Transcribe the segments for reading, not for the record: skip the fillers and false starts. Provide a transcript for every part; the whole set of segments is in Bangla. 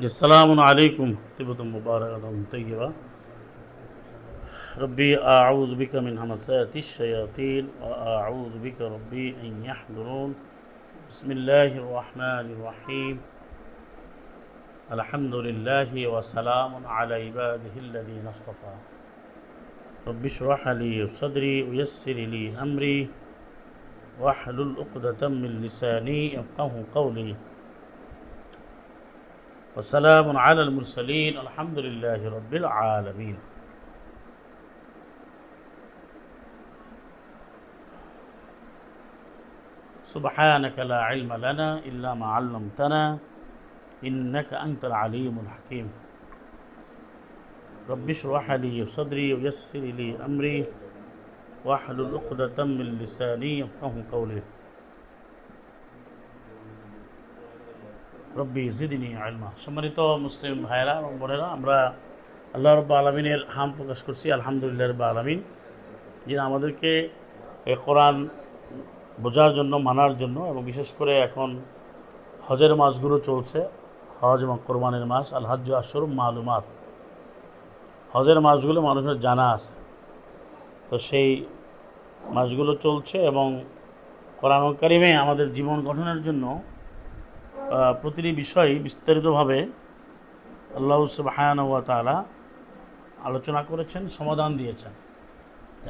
السلام عليكم طيبة مباركة طيبة. ربي أعوذ بك من همسات الشياطين وأعوذ بك ربي أن يحضرون. بسم الله الرحمن الرحيم. الحمد لله وسلام على عباده الذين اصطفى. ربي اشرح لي صدري ويسر لي أمري واحلل عقدة من لساني يفقهوا قولي. والسلام على المرسلين الحمد لله رب العالمين. سبحانك لا علم لنا إلا ما علمتنا إنك أنت العليم الحكيم. رب اشرح لي صدري ويسر لي أمري واحلل عقدة من لساني يفقهوا قولي. রব্বি জিদনি ইলমা। সম্মানিত মুসলিম ভাইরা এবং বোনেরা, আমরা আল্লাহ রাব্বুল আলামিনের হাম প্রকাশ করছি আলহামদুলিল্লাহ রাব্বুল আলামিন, যিনি আমাদেরকে এই কোরআন বোঝার জন্য, মানার জন্য, এবং বিশেষ করে এখন হজের মাসগুলো চলছে, হজ এবং কোরবানের মাস, আল হজ্জ আশহুরুম মালুমাত, হজের মাসগুলো মানুষের জানা আছে। তো সেই মাসগুলো চলছে এবং কোরআন কারিমে আমাদের জীবন গঠনের জন্য প্রতিটি বিষয় বিস্তারিতভাবে আল্লাহ সুবহানাহু ওয়া তাআলা আলোচনা করেছেন, সমাধান দিয়েছেন।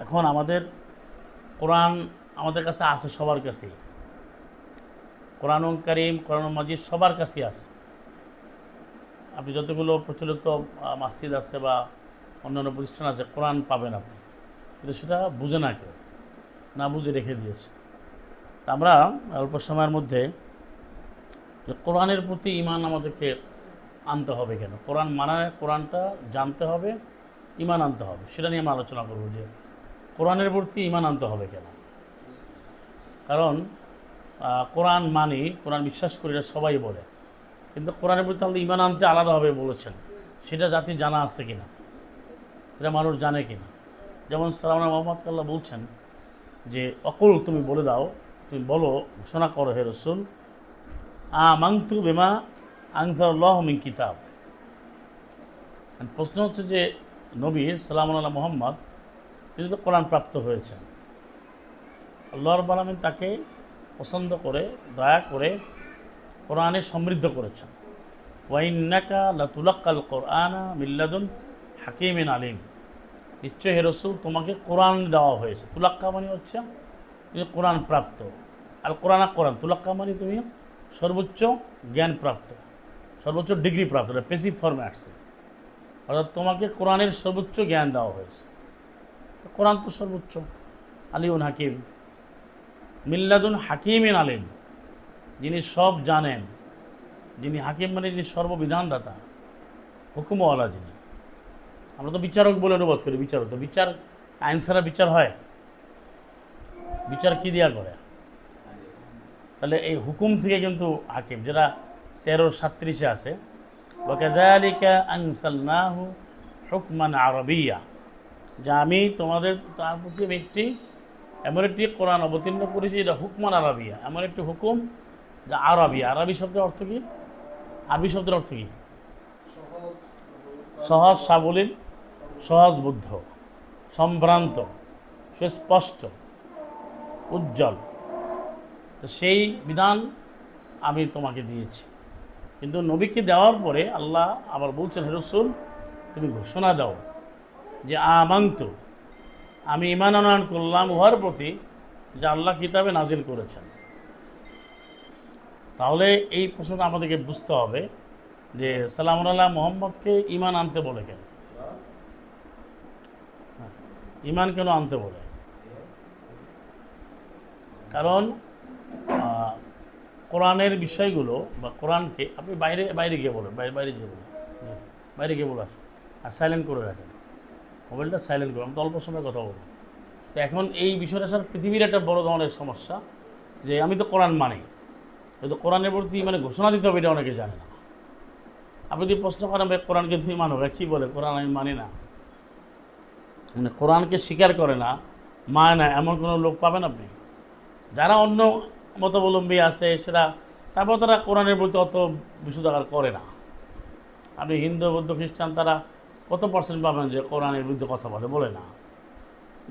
এখন আমাদের কোরআন আমাদের কাছে আছে, সবার কাছেই কোরআন কারীম, কোরআন মাজিদ সবার কাছেই আছে। আপনি যতগুলো প্রচলিত মসজিদ আছে বা অন্যান্য প্রতিষ্ঠান আছে, কোরআন পাবেন আপনি, কিন্তু সেটা বুঝে না, কেউ না বুঝে রেখে দিয়েছে। আমরা অল্প সময়ের মধ্যে যে কোরআনের প্রতি ঈমান আমাদেরকে আনতে হবে কেন, কোরআন মানায়, কোরআনটা জানতে হবে, ঈমান আনতে হবে, সেটা নিয়ে আমরা আলোচনা করব যে কোরআনের প্রতি ঈমান আনতে হবে কেন। কারণ কোরআন মানি, কোরআন বিশ্বাস করি, এটা সবাই বলে, কিন্তু কোরআনের প্রতি আল্লাহ ঈমান আনতে আলাদাভাবে বলেছেন। সেটা জাতি জানা আছে কিনা, সেটা মানুষ জানে কিনা। যেমন সালাম মোহাম্মদ আল্লাহ বলছেন যে অকুল, তুমি বলে দাও, তুমি বলো, ঘোষণা করো হে রাসূল, আমানতু বিমা আনজালাল্লাহু মিন কিতাব। প্রশ্ন হচ্ছে যে নবী সাল্লাল্লাহু আলাইহি মুহাম্মদ, তিনি তো কোরআন প্রাপ্ত হয়েছেন, আল্লাহ রাব্বুল আলামিন তাকে পছন্দ করে, দয়া করে কোরআনে সমৃদ্ধ করেছেন। ওয়া ইন্নাকা লাতুলাক্কাল কোরআনা মিন লাদুন হাকিমিন আলিম। নিশ্চয় হে রাসূল, তোমাকে কোরআন দেওয়া হয়েছে। তুলাক্কা মানে হচ্ছে তুমি কোরআন প্রাপ্ত, আর কোরআন তুলাক্কা মানে তুমি সর্বোচ্চ জ্ঞান প্রাপ্ত, সর্বোচ্চ ডিগ্রি প্রাপ্ত। এটা পেসিভ ফর্মে আসছে, অর্থাৎ তোমাকে কোরআনের সর্বোচ্চ জ্ঞান দেওয়া হয়েছে। কোরআন তো সর্বোচ্চ, আলিউন হাকিম, মিল্লাদুন হাকিমিন আলিম, যিনি সব জানেন, যিনি হাকিম মানে যিনি সর্ববিধানদাতা, হুকুমওয়ালা যিনি। আমরা তো বিচারক বলে অনুবাদ করি, বিচারক তো বিচার, আইন ছাড়া বিচার হয়? বিচার কি দিয়া করে? তাহলে এই হুকুম থেকে কিন্তু হাকিম, যেটা 13:37 আছে, ওয়াকাযালিকা আনসালনাহু হুকমান আরাবিয়্যা, যে আমি তোমাদের তার প্রতি এমন একটি কোরআন অবতীর্ণ করেছি, এটা হুকমান আরাবিয়্যা, এমন একটি হুকুম যা আরবি। আরবি শব্দের অর্থ কি? আরবি শব্দের অর্থ কি? সহজ সাবলীল, সহজ বুদ্ধ, সম্ভ্রান্ত, সুস্পষ্ট, উজ্জ্বল। তো সেই বিধান আমি তোমাকে দিয়েছি। কিন্তু নবীকে দেওয়ার পরে আল্লাহ আবার বলছেন, হে রাসূল, তুমি ঘোষণা দাও যে আমানতু, আমি ঈমান আনয়ন করলাম উহার প্রতি যা আল্লাহ কিতাবে নাজিল করেছেন। তাহলে এই প্রশ্নটা আমাদেরকে বুঝতে হবে যে সালামুন আলাহ মুহাম্মদকে ঈমান আনতে বলে কেন, ঈমান কেন আনতে বলে? কারণ কোরআনের বিষয়গুলো বা কোরআনকে আপনি বাইরে গিয়ে বলেন, বাইরে গিয়ে বলে আসেন, আর সাইলেন্ট করে রাখেন, মোবাইলটা সাইলেন্ট করে। আমি তো অল্প সময় কথা বলবো। তো এখন এই বিষয়টা স্যার পৃথিবীর একটা বড় ধরনের সমস্যা, যে আমি তো কোরআন মানি, কিন্তু কোরআনের প্রতি মানে ঘোষণা দিতে হবে, এটা অনেকে জানে না। আপনি যদি প্রশ্ন করেন ভাই কোরআনকে তুমি মানো, কী বলে কোরআন আমি মানি না, মানে কোরআনকে স্বীকার করে না, মানে না, এমন কোনো লোক পাবেন আপনি? যারা অন্য মতাবলম্বী আছে সেটা, তারপর তারা কোরআনের প্রতি অত বিশুদ্ধাকার করে না, আপনি হিন্দু, বৌদ্ধ, খ্রিস্টান তারা কত পার্সেন্ট পাবেন যে কোরআনের বিরুদ্ধে কথা বলে না।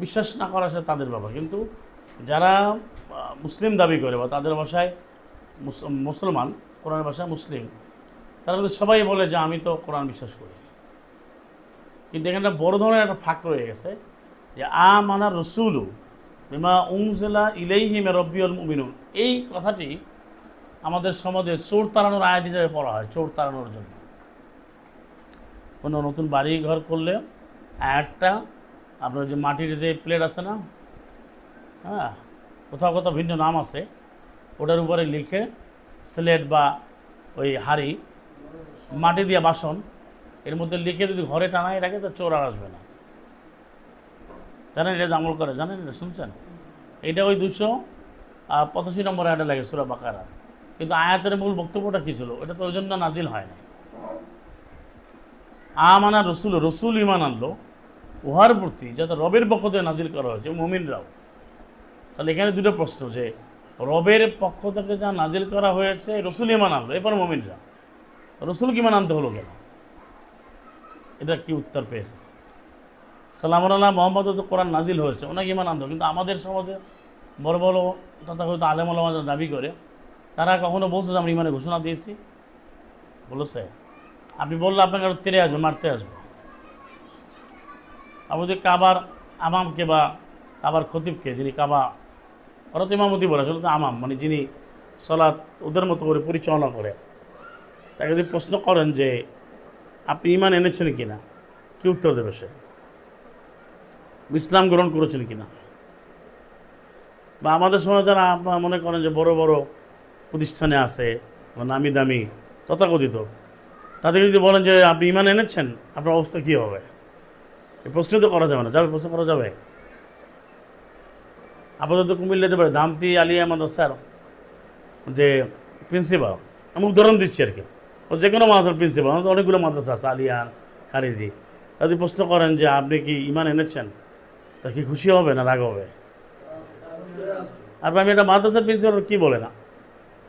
বিশ্বাস না করা সে তাদের ব্যাপার। কিন্তু যারা মুসলিম দাবি করে বা তাদের ভাষায় মুসলমান, কোরআনের ভাষায় মুসলিম, তারা কিন্তু সবাই বলে যে আমি তো কোরআন বিশ্বাস করি। কিন্তু এখানে বড় ধরনের একটা ফাঁক রয়ে গেছে যে আমানা রসুলু বিমা উনজিলা ইলাইহি মির রাব্বিল মুমিনুন, এই কথাটি আমাদের সমাজে চোর তাড়ানোর আয়াত হিসেবে পড়া হয়, চোর তাড়ানোর জন্য। কোনো নতুন বাড়ি ঘর করলে আয়াতটা আপনার যে মাটির যে প্লেট আছে না, হ্যাঁ, কোথাও কোথাও ভিন্ন নাম আছে, ওটার উপরে লিখে স্লেট বা ওই হাড়ি, মাটি দিয়ে বাসন, এর মধ্যে লিখে যদি ঘরে টানায় রাখে তো চোর আর আসবে না। জানেন এটা আমল করে, জানেন এটা, শুনছেন? এটা ওই 285 নম্বর আয়াতে লাগে সূরা বাকারা। কিন্তু আয়াতের মূল বক্তব্যটা কী ছিল? এটা তো ওই জন্য নাজিল হয় না। আমানা রসুল, রসুল ইমান আনলো উহার প্রতি যাতে রবের পক্ষ থেকে নাজিল করা হয়েছে, মুমিনরাও। তাহলে এখানে দুটো প্রশ্ন, যে রবের পক্ষ থেকে যা নাজিল করা হয়েছে রসুল ইমান আনলো, এরপর মুমিনরা, রসুল ইমান আনতে হলো কেন? এটা কি উত্তর পেয়েছে? সালামুন আলাইহি মোহাম্মদ তো কোরআন নাজিল হয়েছে, ওনাকে ইমান আনতে। কিন্তু আমাদের সমাজে বড় বড় তথাকথিত আলেম ওলামা যারা দাবি করে, তারা কখনো বলছে যে আমরা ইমানের ঘোষণা দিয়েছি? বলেছে? আপনি বললে আপনাকে আরো তেড়ে আসবে, মারতে আসবে। আপনি যদি কাবার আমামকে বা কাবার খতিবকে, যিনি কাবা, ওরা তো ইমামতি বলে, আসলে তো আমাম মানে যিনি সালাত ওদের মতো করে পরিচালনা করে, তাকে যদি প্রশ্ন করেন যে আপনি ইমান এনেছেন কিনা, কি উত্তর দেবে সে? ইসলাম গ্রহণ করেছেন কিনা? বা আমাদের সময় যারা আপনারা মনে করেন যে বড় বড় প্রতিষ্ঠানে আছে, নামি দামি তথাকথিত, তাদের যদি বলেন যে আপনি ইমান এনেছেন, আপনার অবস্থা কী হবে? এই প্রশ্ন তো করা যাবে না। যাবে? প্রশ্ন করা যাবে? আপাতত কুমিল্লাতে পারে দামতি আলিয়া মাদ্রাসার যে প্রিন্সিপাল, আমি উদাহরণ দিচ্ছি আর কি, ও যে কোনো মাদ্রাসার প্রিন্সিপাল, আমাদের অনেকগুলো মাদ্রাসা আছে, আলিয়ান, খারিজি, তাদের প্রশ্ন করেন যে আপনি কি ইমান এনেছেন, তা কি খুশি হবে না রাগ হবে? আর আমি একটা মাদ্রাসার প্রিন্সিপাল কী বলে না,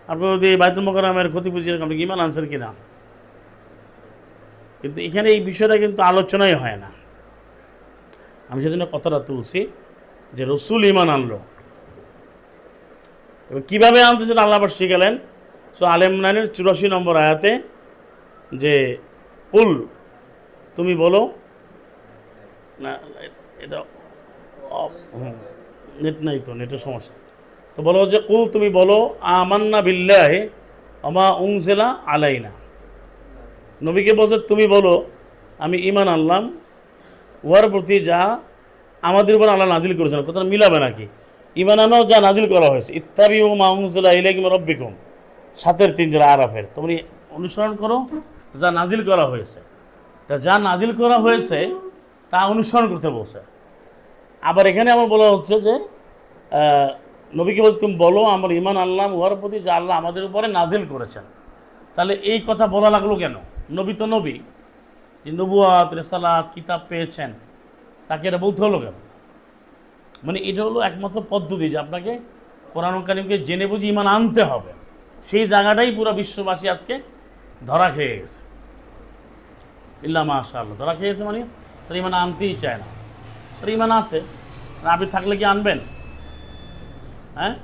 আপনি যদি বাইতুল মোকাররমের ক্ষতি বুঝিয়ে আপনি কি ইমান আনছেন কিনা? কিন্তু এখানে এই বিষয়টা কিন্তু আলোচনাই হয় না। আমি সেজন্য কথাটা তুলছি যে রসুল ইমান আনলো, এবং কীভাবে আনতে সেটা আল্লাহ আবার শিখালেন। সো আলে ইমরানের 84 নম্বর আয়াতে, যে কুল তুমি বলো না, এটা নেট নাই তো, নেটের সমস্যা, তো বলো যে কুল তুমি বলো আমান্না বিল্লাহি ওমা উনজিলা আলাইনা, নবীকে বলছে তুমি বলো আমি ইমান আনলাম উহার প্রতি যা আমাদের উপর আল্লাহ নাজিল করেছেন। কথা মিলাবে নাকি? ইমান আনো যা নাজিল করা হয়েছে, ইত্তাবিউ মা উনজিলা ইলাইকুম মির রাব্বিকুম, 7-3 জোড়া আরাফের, তোমরা অনুসরণ করো যা নাজিল করা হয়েছে। তা যা নাজিল করা হয়েছে তা অনুসরণ করতে বলছে। আবার এখানে আমার বলা হচ্ছে যে নবীকে বলতে তুমি বলো আমার ইমান আনলাম উহার প্রতি যা আল্লাহ আমাদের উপরে নাজিল করেছেন। তাহলে এই কথা বলা লাগলো কেন? নবী তো নবী, যে নবুয়াত রিসালাত কিতাব পেয়েছেন, তাকে এটা বলতে হলো কেন? মানে এটা হলো একমাত্র পদ্ধতি যে আপনাকে কোরআন কারীমকে জেনে বুঝে ইমান আনতে হবে। সেই জায়গাটাই পুরো বিশ্ববাসী আজকে ধরা খেয়ে গেছে। ইল্লা মাশাআল্লাহ, ধরা খেয়ে গেছে মানে তার ইমান আনতেই চায় না। তার ইমান আছে, আপনি থাকলে কি আনবেন? হ্যাঁ,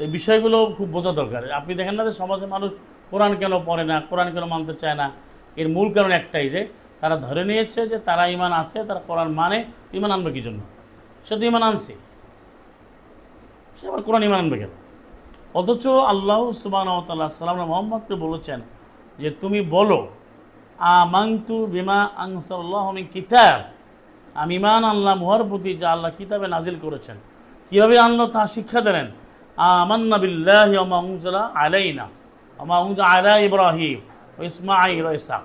এই বিষয়গুলো খুব বোঝা দরকার। আপনি দেখেন না যে সমাজে মানুষ কোরআন কেন পড়ে না, কোরআন কেন মানতে চায় না? এর মূল কারণ একটাই, যে তারা ধরে নিয়েছে যে তারা ইমান আছে, তারা কোরআন মানে, ইমান আনবে কি জন্য? সে তো ইমান আনছে, সে আবার কোরআন ইমান আনবে কেন? অথচ আল্লাহ সুবহানাহু ওয়া তাআলা সাল্লাম মুহাম্মদকে বলেছেন যে তুমি বলো আমানতু বিমা আনজালাল্লাহু মিন কিতাব, আমি ইমান আনলাম উহার প্রতি যা আল্লাহ কিতাবে নাজিল করেছেন। কীভাবে আনলো তা শিক্ষা দিলেন। আমান্না বিল্লাহি ওয়া মা উনজিলা আলাইনা ওয়া মা উনজিলা আলা ইব্রাহিম ওয়া ইসমাঈল ওয়া ইসহাক,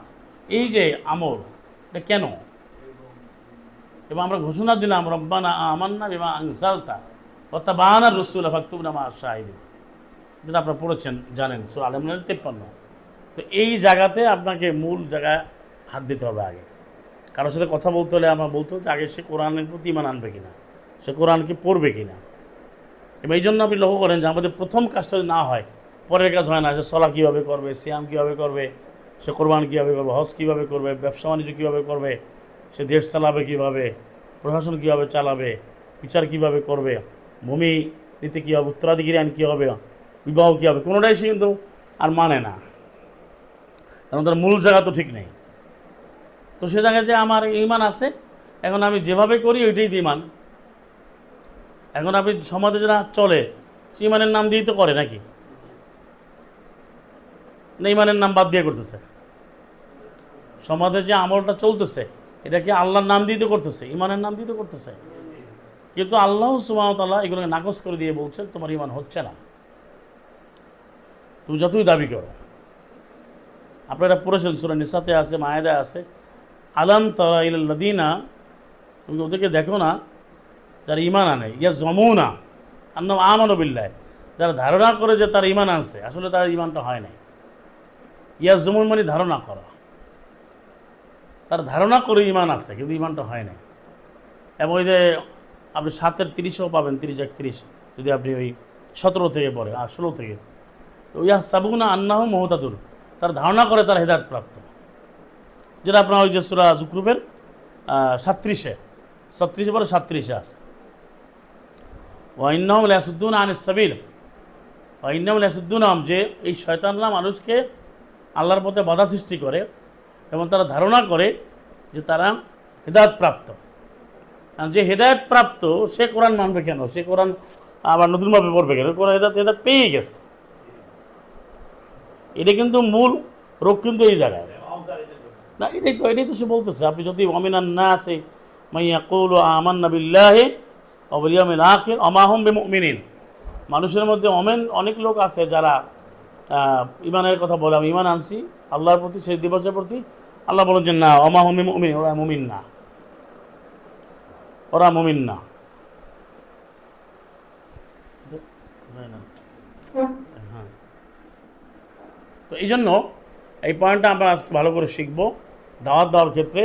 এই যে আমল, এটা কেন? এবং আমরা ঘোষণা দিলাম রব্বানা আমান্না বিমা আনজালতা ওয়া তাবা'আনা রাসূলা ফাকতুবনা মা'আশ শাহিদিন, যেটা আপনারা পড়েছেন জানেন, সূরা আলে ইমরান 53। তো এই জায়গাতে আপনাকে মূল জায়গায় হাত দিতে হবে। আগে কারোর সাথে কথা বলতে হলে আমরা বলতে হচ্ছে আগে সে কোরআনের প্রতি ইমান আনবে কিনা, সে কোরআনকে পড়বে কিনা। এবং এই জন্য আপনি লক্ষ্য করেন যে আমাদের প্রথম কাজটা যদি না হয়, পরের কাজ হয় না। সে সলা কীভাবে করবে, সিয়াম কীভাবে করবে, সে কোরবান কীভাবে করবে, হজ কীভাবে করবে, ব্যবসা বাণিজ্য কীভাবে করবে, সে দেশ চালাবে কীভাবে, প্রশাসন কীভাবে চালাবে, বিচার কীভাবে করবে, ভূমি নীতি কী হবে, উত্তরাধিকারী আইন কী হবে, বিবাহ কী হবে, কোনোটাই সে কিন্তু আর মানে না, কারণ তার মূল জায়গা তো ঠিক নেই। তো সে জায়গায় যে আমার ঈমান আছে, এখন আমি যেভাবে করি ওইটাই ঈমান। এখন আপনি সমাজে যারা চলে সে ঈমানের নাম দিয়েই তো করে নাকি, না ঈমানের নাম বাদ দিয়ে করতেছে? সমাজে যে আমলটা চলতেছে এটা কি আল্লাহর নাম দিয়ে তো করতেছে, ঈমানের নাম দিয়ে তো করতেছে। কিন্তু আল্লাহ সুবহানাহু ওয়া তাআলা এগুলোকে নাকচ করে দিয়ে বলছেন তোমার ঈমান হচ্ছে না, তুমি যতই দাবি করো। আপনারা পড়েছেন সূরা নিসাতে আছে, মায়েদায় আছে, আলাম তারা ইলাল লাযিনা, তুমি ওদেরকে দেখো না যারা ঈমান আনে, ইয়াজমুনা আন্নাহুম আমানু বিল্লাহ, যারা ধারণা করে যে তার ঈমান আনছে, আসলে তার ঈমানটা হয় নাই। ইয়াজমুন মানে ধারণা করা, তার ধারণা করে ঈমান আছে কিন্তু ঈমানটা হয় নাই। এবং ওই যে আপনি 7-30ও পাবেন, 30-31 যদি আপনি ওই 17 থেকে পড়ে আর 16 থেকে, ইয়াহসাবুনা আন্নাহুম মুহতাদুন, তার ধারণা করে তার হেদায়েত প্রাপ্ত, যেটা আপনার ওই যে সূরা যুকরুফের 37 পরে 37 আছে, ওয়া ইন্নাহুম লায়াসুদ্দুনা আনিস সাবিল, ওয়া ইন্নাহুম লায়াসুদ্দুনাহুম, যে এই শয়তানরা মানুষকে আল্লাহর পথে বাধা সৃষ্টি করে এবং তারা ধারণা করে যে তারা হেদায়েত প্রাপ্ত। যে হেদায়েত প্রাপ্ত সে কোরআন মানবে কেন, সে কোরআন আবার নতুনভাবে পড়বে কেন, কোরআন হেদায়েত পেয়ে গেছে। এটা কিন্তু মূল রোগ কিন্তু এই জায়গায় না, এটাই তো সে বলতেছে। আপনি যদি ওয়ামিনান নাসি মান ইয়াকুলু আমান্না বিল্লাহি ওয়া বিল ইয়াউমিল আখির ওয়া মা হুম বিমুমিনিন, মানুষের মধ্যে অনেক লোক আছে যারা ঈমানের কথা বলে, আমি ঈমান আনছি আল্লাহর প্রতি, শেষ দিবসের প্রতি। আল্লাহ বলেন যে না, ওয়া মা হুম বিমুমিনিন, ওরা মুমিন না, ওরা মুমিন না। হ্যাঁ, তো এই জন্য এই পয়েন্টটা আমরা আজকে ভালো করে শিখব দাওয়াত দেওয়ার ক্ষেত্রে,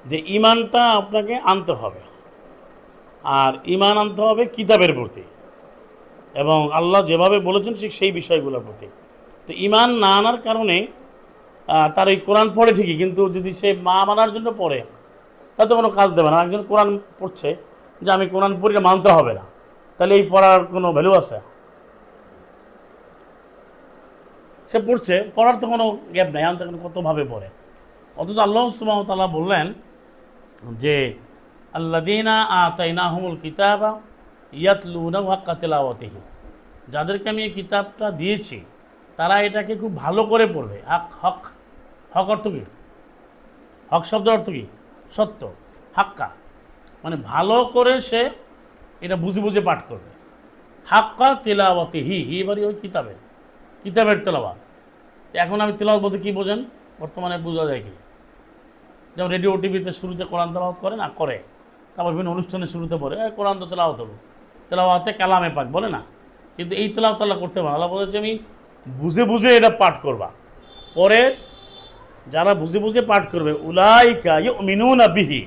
যে ঈমানটা আপনাকে আনতে হবে, আর ঈমান আনতে হবে কিতাবের প্রতি এবং আল্লাহ যেভাবে বলেছেন ঠিক সেই বিষয়গুলোর প্রতি। তো ঈমান না আনার কারণে তার এই কোরআন পড়ে ঠিকই, কিন্তু যদি সে মা মানার জন্য পড়ে তাতে কোনো কাজ দেবে না। একজন কোরআন পড়ছে যে আমি কোরআন পড়ে মানতে হবে না, তাহলে এই পড়ার কোনো ভ্যালু আছে? সে পড়ছে, পড়ার তো কোনো গ্যাপ নেই, আমি তখন কতভাবে পড়ে। অথচ আল্লাহ সুবহানাহু ওয়া তাআলা বললেন যে আল্লাযীনা আতাইনাহুমুল কিতাবা ইয়াতলুনাহু হাক্কা তিলাওয়াতিহি, যাদেরকে আমি এই কিতাবটা দিয়েছি তারা এটাকে খুব ভালো করে পড়বে। হক হক অর্থ কী? হক শব্দের অর্থ কী? সত্য। হাক্কা মানে ভালো করে সে এটা বুঝে বুঝে পাঠ করবে। হাক্কা তিলাওয়াতিহি, এবারে ওই কিতাবের তেলাওয়াত। এখন আমি তেলাওয়াত বলতে কী বোঝেন বর্তমানে বোঝা যায় কি? যেমন রেডিও টিভিতে শুরুতে কোরআন তেলাওয়াত করে না, করে, তারপর বিভিন্ন অনুষ্ঠানের শুরুতে পড়ে কোরআন তো তেলাওয়াত হলো, তেলাওয়াতে কালামে পাক বলে না, কিন্তু এই তেলাওয়াত আল্লাহ করতে পারে। আল্লাহ বলেছে আমি বুঝে বুঝে এটা পাঠ করবা। পরে যারা বুঝে বুঝে পাঠ করবে উলাইকা ইউমিনুনা বিহি,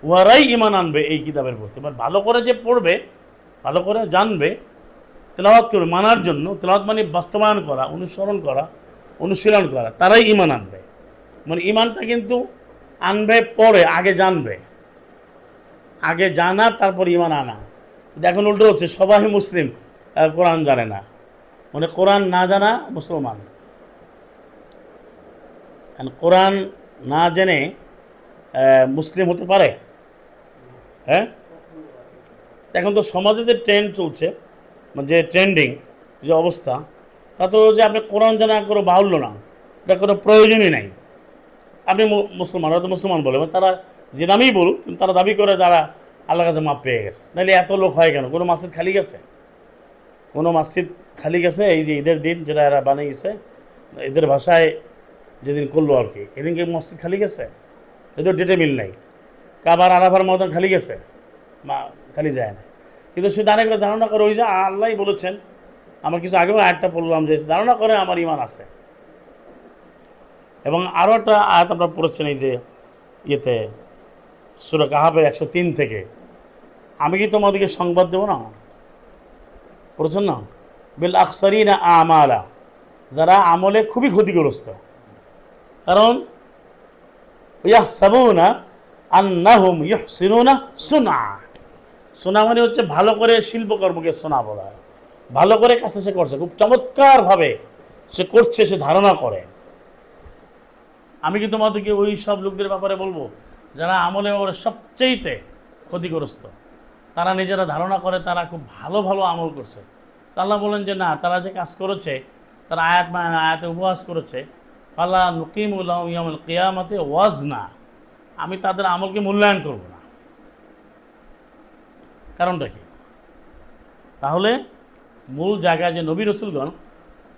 ওরাই ঈমান আনবে এই কিতাবের প্রতি। এবার ভালো করে যে পড়বে, ভালো করে জানবে, তেলাওয়াত করবে মানার জন্য, তেলাওয়াত মানে বাস্তবায়ন করা, অনুসরণ করা, অনুশীলন করা, তারাই ঈমান আনবে। মানে ঈমানটা কিন্তু আনবে পরে, আগে জানবে, আগে জানা তারপর ঈমান আনা। এখন উল্টো হচ্ছে, সবাই মুসলিম কোরআন জানে না, মানে কোরআন না জানা মুসলমান। কোরআন না জেনে মুসলিম হতে পারে? হ্যাঁ, এখন তো সমাজে যে ট্রেন্ড চলছে, যে ট্রেন্ডিং যে অবস্থা, তা তো যে আপনি কোরআন জানা কোনো বাহুল্য না, এটা কোনো প্রয়োজনই নাই। আপনি মুসলমান, ওরা তো মুসলমান বলে, তারা যে নামেই বলুক, কিন্তু তারা দাবি করে তারা আল্লাহর কাছে মাপ পেয়ে গেছে। নাহলে এত লোক হয় কেন? কোনো মসজিদ খালি গেছে? কোনো মসজিদ খালি গেছে? এই যে ঈদের দিন যেটা এরা বানিয়েছে, এদের ভাষায় যেদিন করলো আর কি, এদিনকে মসজিদ খালি গেছে? এদের ডেটে মিল নাই। কাবার আরাফার মতন খালি গেছে? খালি যায় না। কিন্তু সে দাঁড়িয়ে ধারণা করে ওই যে আল্লাহই বলেছেন, আমার কিছু আগেও আয়াতটা পড়লাম যে ধারণা করে আমার ঈমান আছে। এবং আরও একটা আয়াত আমরা পড়েছেন এই যে ইয়েতে সূরা কাহাফের 103 থেকে, আমি কি তোমাদেরকে সংবাদ দেবো না? পড়েছেন না? বিল আকসারিনা আমালা, যারা আমলে খুবই ক্ষতিগ্রস্ত। কারণ ইয়াহসাবুনা আন্নাহুম ইহসিনুনা সুনা, সোনা মানে হচ্ছে ভালো করে শিল্পকর্মকে সোনা বলা হয়। ভালো করে কাছে সে করছে, খুব চমৎকারভাবে সে করছে, সে ধারণা করে। আমি কি তোমাদেরকে ওই সব লোকদের ব্যাপারে বলবো যারা আমলে ব্যাপারে সবচেয়েতে ক্ষতিগ্রস্ত? তারা নিজেরা ধারণা করে তারা খুব ভালো ভালো আমল করছে। আল্লাহ বলেন যে না, তারা যে কাজ করেছে, তারা আয়াতে উপহাস করেছে, ফালা নুকিমু লাহুম ইয়াউমাল কিয়ামাতি ওয়াজনা, আমি তাদের আমলকে মূল্যায়ন করব না। কারণটা কি? তাহলে মূল জায়গায় যে নবী রসুলগণ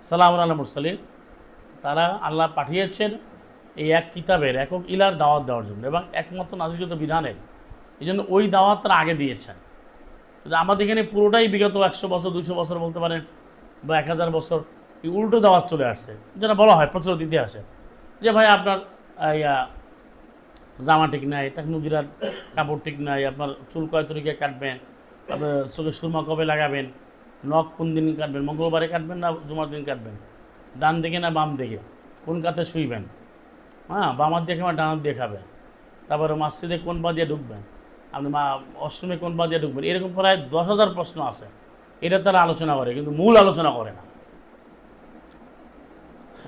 সালামুন আলা মুরসালিন, তারা আল্লাহ পাঠিয়েছেন এই এক কিতাবের একক ইলার দাওয়াত দেওয়ার জন্য এবং একমাত্র নাজিলকৃত বিধানের। এই জন্য ওই দাওয়াত তারা আগে দিয়েছেন। আমাদের এখানে পুরোটাই বিগত 100 বছর 200 বছর বলতে পারেন বা 1000 বছর এই উল্টো দাওয়াত চলে আসছে, যেটা বলা হয় প্রচলিত ইতিহাসে যে ভাই আপনার জামা ঠিক নাই, টাকনুগিরার কাপড় ঠিক নাই, আপনার চুল কয় তরিকে কাটবেন, আপনার চোখে সুরমা কবে লাগাবেন, নখ কোন দিন কাটবেন, মঙ্গলবারে কাটবেন না জুমার দিন কাটবেন, ডান দিকে না বাম দিকে, কোন কাতে শুইবেন, হ্যাঁ বামার দিয়ে খাবেন ডানার দিয়ে খাবেন, তারপরে মসজিদে কোন পা দিয়ে ঢুকবেন, আপনি অষ্টমে কোন পা দিয়ে ঢুকবেন, এরকম প্রায় 10,000 প্রশ্ন আছে। এটা তারা আলোচনা করে, কিন্তু মূল আলোচনা করে না।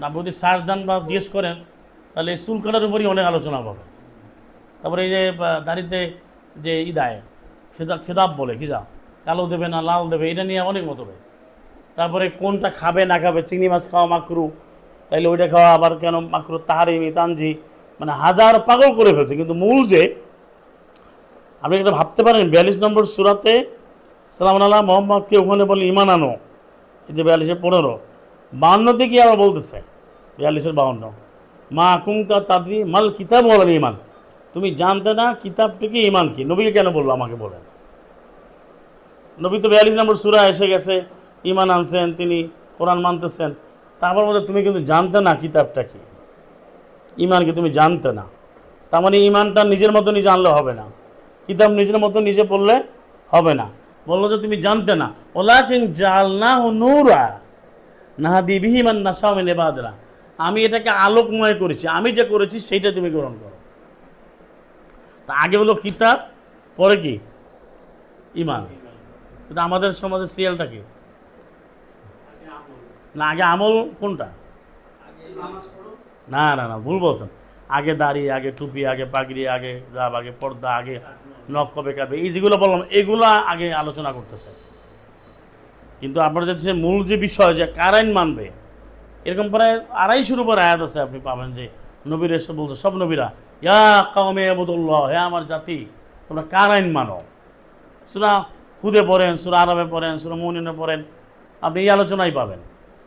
আপনি যদি সার্চ দেন বা জিজ্ঞেস করেন তাহলে এই চুল কাটার উপরই অনেক আলোচনা পাবে। তারপরে এই যে দাড়িতে যে দেয় খেদাব বলে, খিজা কালো দেবে না লাল দেবে, এটা নিয়ে অনেক মতভেদ। তারপরে কোনটা খাবে না খাবে, চিংড়ি মাছ খাওয়া মাকরু, তাইলে ওইটা খাওয়া আবার কেন মাকরু, তাহারিমি তানজি, মানে হাজার পাগল করে ফেলছে। কিন্তু মূল যে আপনি এটা ভাবতে পারেন 42 নম্বর সূরাতে সালাম আল্লাহ মোহাম্মদকে ওখানে বলে ইমান আনো, এই যে 42-15, 52 কি আবার বলতেছে 42-52, মা কুংতা তাদরি মাল কিতাব ওয়াল ইমান, তুমি জানতে না কিতাবটা কি ইমান কি। নবীকে কেন বললো আমাকে বলেন? নবী তো 42 নম্বর সূরা এসে গেছে, ইমান আনছেন, তিনি কোরআন মানতেছেন, তারপর বলে তুমি কিন্তু জানতে না কিতাবটা কি, ইমানকে তুমি জানতে না। তার মানে ইমানটা নিজের মতনই জানলে হবে না, কিতাব নিজের মতো নিজে পড়লে হবে না। বললো যে তুমি জানতে না, ওয়ালাকিন জাআলনাহু নূরা নাহদি বিহি মান নাশাউ মিন ইবাদিনা, আমি এটাকে আলোকময় করেছি, আমি যে করেছি সেইটা তুমি গ্রহণ করো। তা আগে হলো কিতাব, পরে কি ইমান। কিন্তু আমাদের সমাজের সিরিয়ালটা কি না, আগে আমল কোনটা? না না না, ভুল বলছেন। আগে দাড়ি, আগে টুপি, আগে পাগড়ি, আগে জাব, আগে পর্দা, আগে নখ কবে কাটবে, এই যেগুলো বললাম এগুলা আগে আলোচনা করতেছে। কিন্তু আপনার যদি মূল যে বিষয় যে কার আইন মানবে, এরকম প্রায় 250 উপর আয়াত আছে, আপনি পাবেন যে নবীর এসে বলছে, সব নবীরা ইয়া কাওমে ইবুদুল্লাহ, হে আমার জাতি তোমরা কার আইন মানো। সূরা হুদে পড়েন, সূরা আরবে পড়েন, সূরা মুমিনে পড়েন, আপনি এই আলোচনাই পাবেন।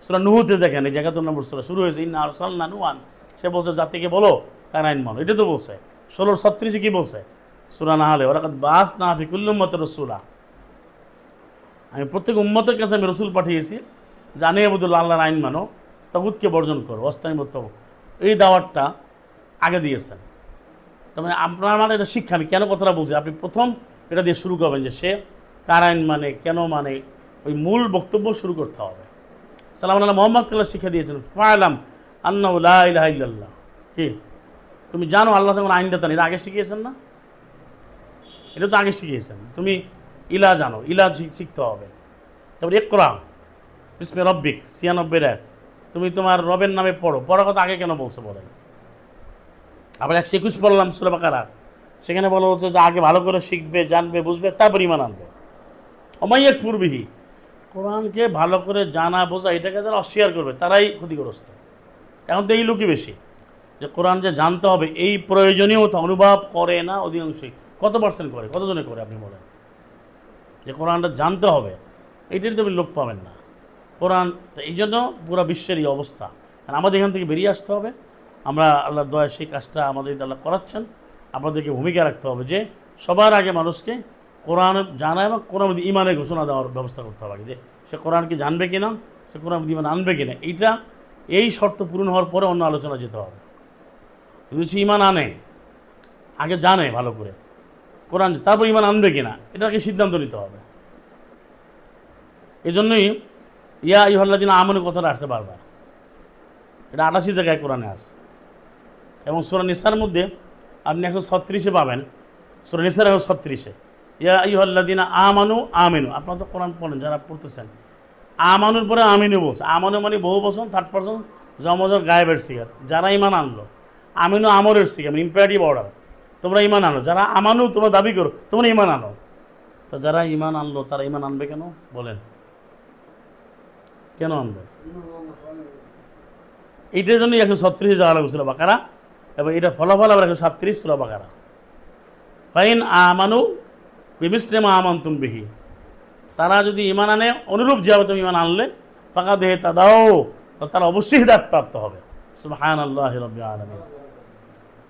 সূরা নূহতে দেখেন, এই 71 নম্বর সূরা শুরু হয়েছে ইন্না আরসালনা নূহান, সে বলছে জাতিকে বলো কার আইন মানো, এটা তো বলছে। 16:36 কি বলছে সূরা নাহলে, ওয়ালাকাদ বাআসনা ফি কুল্লি উম্মাতির রাসূলা, আমি প্রত্যেক উম্মতের কাছে আমি রসুল পাঠিয়েছি, জানিয়ে আবুদুল্লাহ আল্লাহর আইন মানো, তাগুতকে বর্জন করো, অস্তাইমত। এই দাওয়াতটা আগে দিয়েছেন। তার মানে আপনার মানে এটা শিক্ষা। আমি কেন কথাটা বলছি, আপনি প্রথম এটা দিয়ে শুরু করবেন যে সে কার আইন মানে, কেন মানে, ওই মূল বক্তব্য শুরু করতে হবে। সালাম আল্লাহ মোহাম্মদকে আল্লাহ শিক্ষা দিয়েছেন, ফা'লাম আন্নাহু লা ইলাহা ইল্লাল্লাহ, কি তুমি জানো আল্লাহ যখন আইনটা জানেন, এটা আগে শিখিয়েছেন না? এটা তো আগে শিখিয়েছেন। তুমি ইলা জানো, ইলা শিখতে হবে। তারপর ইকরা বিসমি রব্বিক 96 তুমি তোমার রবের নামে পড়ো, পড়ার কথা আগে কেন বলছে বলেন? আবার 121 পড়লাম সূরা বাকারা, সেখানে বলা হচ্ছে যে আগে ভালো করে শিখবে, জানবে, বুঝবে, তারপর ঈমান আনবে। ওমাইয়াকফুর বিহি, কোরআনকে ভালো করে জানা বোঝা, এটাকে যারা অস্বীকার করবে তারাই ক্ষতিগ্রস্ত। এখন তো এই লোকই বেশি যে কোরআন যে জানতে হবে এই প্রয়োজনীয়তা অনুভব করে না অধিকাংশই। কত পার্সেন্ট করে, কতজনে করে আপনি বলেন যে কোরআনটা জানতে হবে? এইটাই তো আপনি লোক পাবেন না কোরআন। এই জন্য পুরো বিশ্বের এই অবস্থা। আর আমাদের এখান থেকে বেরিয়ে আসতে হবে। আমরা আল্লাহর দয়া সেই কাজটা আমাদের আল্লাহ করাচ্ছেন। আমাদেরকে ভূমিকা রাখতে হবে যে সবার আগে মানুষকে কোরআন জানা এবং কোরআন ইমানের ঘোষণা দেওয়ার ব্যবস্থা করতে হবে, যে সে কোরআনকে জানবে কিনা, সে কোরআন ইমান আনবে কিনা। এইটা এই শর্ত পূরণ হওয়ার পরে অন্য আলোচনা যেতে হবে। যদি সে ইমান আনে, আগে জানে ভালো করে কোরআন, তারপর ইমান আনবে কিনা, এটাকে সিদ্ধান্ত নিতে হবে। এই জন্যই ইয়া আইয়ুহাল্লাযীনা আমানু কথাটা আসছে বারবার, এটা 88 জায়গায় কোরআনে আছে। এবং সূরা নিসার মধ্যে আপনি 136-এ পাবেন, সূরা নিসার 136-এ ইয়া আইয়ুহাল্লাযীনা আমানু আমিনু। আপনারা তো কোরআন পড়েন, যারা পড়তেছেন, আমানুর পরে আমিনু বলছে। আমানু মানে বহু বচন, থার্ড পারসন জমজর গায়েবের সিগার, যারা ঈমান আনলো। আমিনু আমরের সিগার, ইম্পারেটিভ অর্ডার, তোমরা ঈমান আনো। যারা আমানু তোমরা দাবি করো, তোমরা ঈমান আনো। তো যারা ঈমান আনলো তারা ঈমান আনবে কেন বলেন? কেন আনবে? এইটার জন্যই 136 যাওয়া লাগবে সূরা বাকারা, এবং এটা ফলাফল আবার 137 সূরা বাকারা। ফাইন আমানু বিমিসলি মা আমানতুম বিহি, তারা যদি ঈমান আনে অনুরূপ যেভাবে তুমি ঈমান আনলে, ফাকাদ ইহতাদাও, তারা অবশ্যই হিদায়াত প্রাপ্ত হবে। সুবহানাল্লাহি রাব্বিল আলামিন।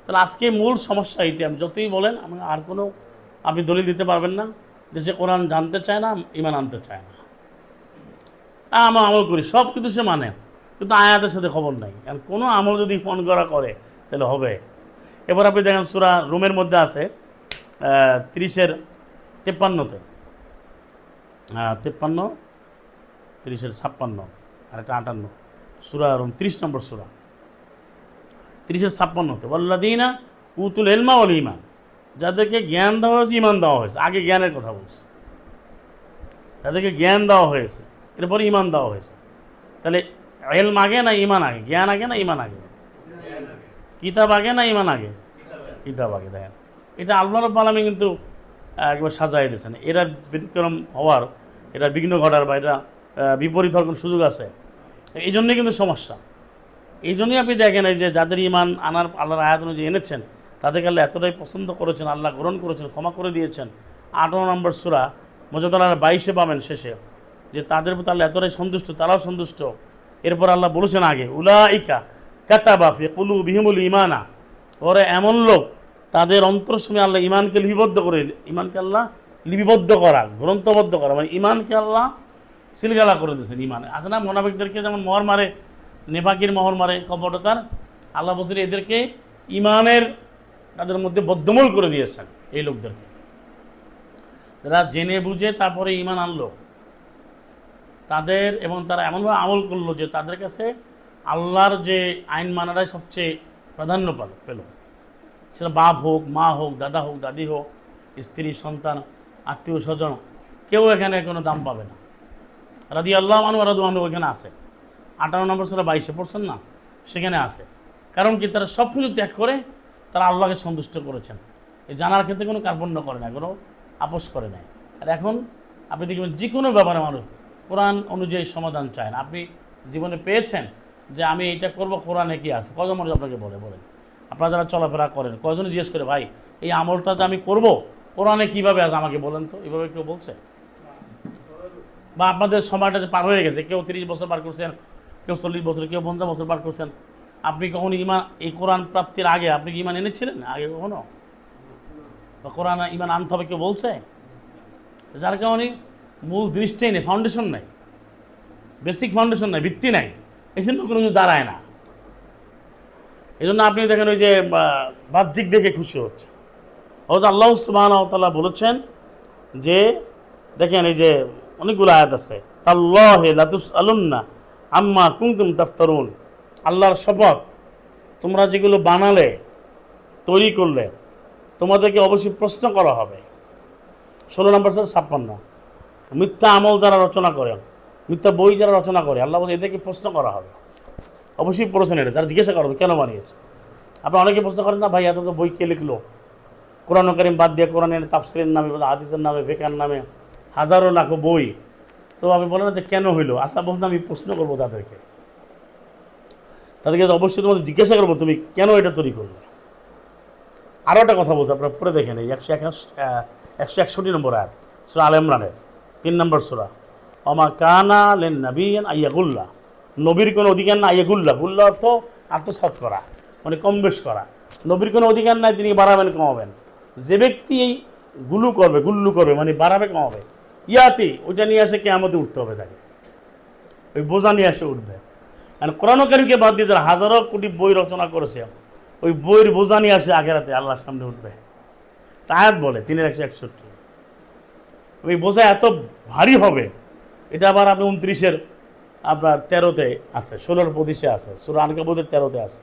তাহলে আজকে মূল সমস্যা এইটা। আমি যতই বলেন, আমি আর কোনো আপনি দলিল দিতে পারবেন না যে সে কোরআন জানতে চায় না, ঈমান আনতে চায় না। আমরা আমল করি, সব কিছু সে মানে, কিন্তু আয়াতের সাথে খবর নাই। কারণ কোনো আমল যদি ফোন করা করে তাহলে হবে। এবার আপনি দেখেন সূরা রুমের মধ্যে আছে 30-53-তে, 53, 30-56 আর একটা 58, সূরা রুম 30 নম্বর সূরা, 30-56-তে ওয়াল্লাযীনা উতুল ইলমা ওয়াল ঈমান, যাদেরকে জ্ঞান দেওয়া হয়েছে, ঈমান দেওয়া হয়েছে। আগে জ্ঞানের কথা বলছে, যাদেরকে জ্ঞান দেওয়া হয়েছে, এরপরে ঈমান দেওয়া হয়েছে। তাহলে ইলম আগে না ঈমান আগে? জ্ঞান আগে না ঈমান আগে? কিতাব আগে না ঈমান আগে? কিতাব আগে। দেখেন, এটা আল্লাহ রাব্বুল আলামিন কিন্তু একবার সাজাই দিয়েছেন। এটার ব্যতিক্রম হওয়ার, এটা বিঘ্ন ঘটার বা এটা বিপরীত হওয়ার কোনো সুযোগ আছে? এই জন্যই কিন্তু সমস্যা। এই জন্যই আপনি দেখেন, এই যে যাদের ঈমান আনার আল্লাহর আয়াত অনুযায়ী এনেছেন, তাদেরকে আল্লাহ এতটাই পছন্দ করেছেন, আল্লাহ গ্রহণ করেছেন, ক্ষমা করে দিয়েছেন। 18 নম্বর সূরা মুজাদালার 22-এ পাবেন শেষে, যে তাদের প্রতি আল্লাহ এতটাই সন্তুষ্ট, তারাও সন্তুষ্ট। এরপর আল্লাহ বলেছেন আগে, উলাইকা কাতাবা ফি কুলুবিহিমুল ঈমানা, ওরা এমন লোক, তাদের অন্তরসমূহে আল্লাহ ঈমানকে লিপিবদ্ধ করে, ঈমানকে আল্লাহ লিপিবদ্ধ করা, গ্রন্থবদ্ধ করা, মানে ঈমানকে আল্লাহ সিলগালা করে দিয়েছেন। ঈমান আছে না, মুনাফিকদেরকে যেমন মোহর মারে, নেফাকির মোহর মারে, কপটতার, আল্লাহ বলছেন এদেরকে ঈমানের তাদের মধ্যে বদ্ধমূল করে দিয়েছেন। এই লোকদেরকে যারা জেনে বুঝে তারপরে ঈমান আনলো, তাদের, এবং তারা এমনভাবে আমল করলো যে তাদের কাছে আল্লাহর যে আইন মানাটাই সবচেয়ে প্রাধান্য পেল। সেটা বাপ হোক, মা হোক, দাদা হোক, দাদি হোক, স্ত্রী, সন্তান, আত্মীয় স্বজন, কেউ এখানে কোনো দাম পাবে না। রাদিয়াল্লাহু আনহু ওয়া রাদু আনহু ওইখানে আছে। 18 নম্বর সূরা 22-এ পড়ছেন না, সেখানে আছে। কারণ কি, তারা সব কিছু ত্যাগ করে তারা আল্লাহকে সন্তুষ্ট করেছেন। এই জানার ক্ষেত্রে কোনো কার্পণ্য করে না, কোনো আপোষ করে নাই। আর এখন আপনি দেখবেন যে কোনো ব্যাপারে মানুষ কোরআন অনুযায়ী সমাধান চায় না। আপনি জীবনে পেয়েছেন যে আমি এইটা করব, কোরআনে কি আছে? কজন মানুষ আপনাকে বলেন? আপনারা যারা চলাফেরা করেন, কজন জিজ্ঞেস করে, ভাই এই আমলটা যে আমি করব, কোরআনে কীভাবে আছে আমাকে বলেন তো? এইভাবে কেউ বলছে? বা আপনাদের সময়টা যে পার হয়ে গেছে, কেউ 30 বছর পার করছেন, কেউ 40 বছর, কেউ 50 বছর পার করছেন, আপনি কখনো ঈমান, এই কোরআন প্রাপ্তির আগে আপনি কি ঈমান এনেছিলেন আগে কখনো? বা কোরআন ঈমান আনতে হবে কেউ বলছে? যার কারণে মূল দৃষ্টিই নেই, ফাউন্ডেশন নাই, বেসিক ফাউন্ডেশন নাই, ভিত্তি নাই, এই জন্য কোনো কিছু দাঁড়ায় না। এই জন্য আপনি দেখেন ওই যে বাহ্যিক দেখে খুশি হচ্ছে। হযরত আল্লাহ সুবহানাহু ওয়া তাআলা বলেছেন যে, দেখেন এই যে অনেকগুলো আয়াত আছে, তাল্লাহি লা তুসআলুন্না আম্মা কুনতুম তাফতারুন, আল্লাহর শপথ, তোমরা যেগুলো বানালে, তৈরি করলে, তোমাদেরকে অবশ্যই প্রশ্ন করা হবে। 16 নম্বর সূরা 56। মিথ্যা আমল যারা রচনা করে, মিথ্যা বই যারা রচনা করে, আল্লাহ বলে এদেরকে প্রশ্ন করা হবে। অবশ্যই পড়েছেন এটা, তারা জিজ্ঞাসা করবে কেন বানিয়েছে। আপনি অনেকে প্রশ্ন করেন না, ভাই এত তো বই কে লিখলো? কোরআন কারীম বাদ দিয়ে কোরআনের তাফসীরের নামে, হাদিসের নামে, ফিকহের নামে হাজারো লাখো বই। তো আমি বলেন যে কেন হইলো? আল্লাহ বলতে আমি প্রশ্ন করবো তাদেরকে অবশ্যই তোমাদের জিজ্ঞাসা করবো তুমি কেন এটা তৈরি করলে। আরও একটা কথা বলছে, আপনারা পড়ে দেখেন, এই 161 নম্বর আয়াত সূরা আলে ইমরানের 3 নম্বর সূরা, ওমা কানা লিন নাবিয়্যিন আইয়াগুল্লাহ, নবীর কোনো অধিকার না, আইয়াগুল্লাহ, গুল্লা অর্থ আত্মসাৎ করা, মানে কম বেশ করা। নবীর কোনো অধিকার নাই তিনি বাড়াবেন কমাবেন। যে ব্যক্তি এই গুল্লু করবে মানে বাড়াবে কমাবে, ইয়াতি ওইটা নিয়ে আসে কিয়ামতে উঠতে হবে তাকে, ওই বোঝা নিয়ে আসে উঠবে। আর কোরআন কারীমকে বাদ দিয়ে যারা হাজারো কোটি বই রচনা করেছে, ওই বইয়ের বোঝা নিয়ে আসে আখিরাতে আল্লাহর সামনে উঠবে। তা আয়াত বলে 3:161, ওই বোঝা এত ভারী হবে। এটা আবার আপনি 29-এর আপনার 13-তে আছে, 16-25-এ আছে, সূরা আনকাবুতের 13-তে আছে।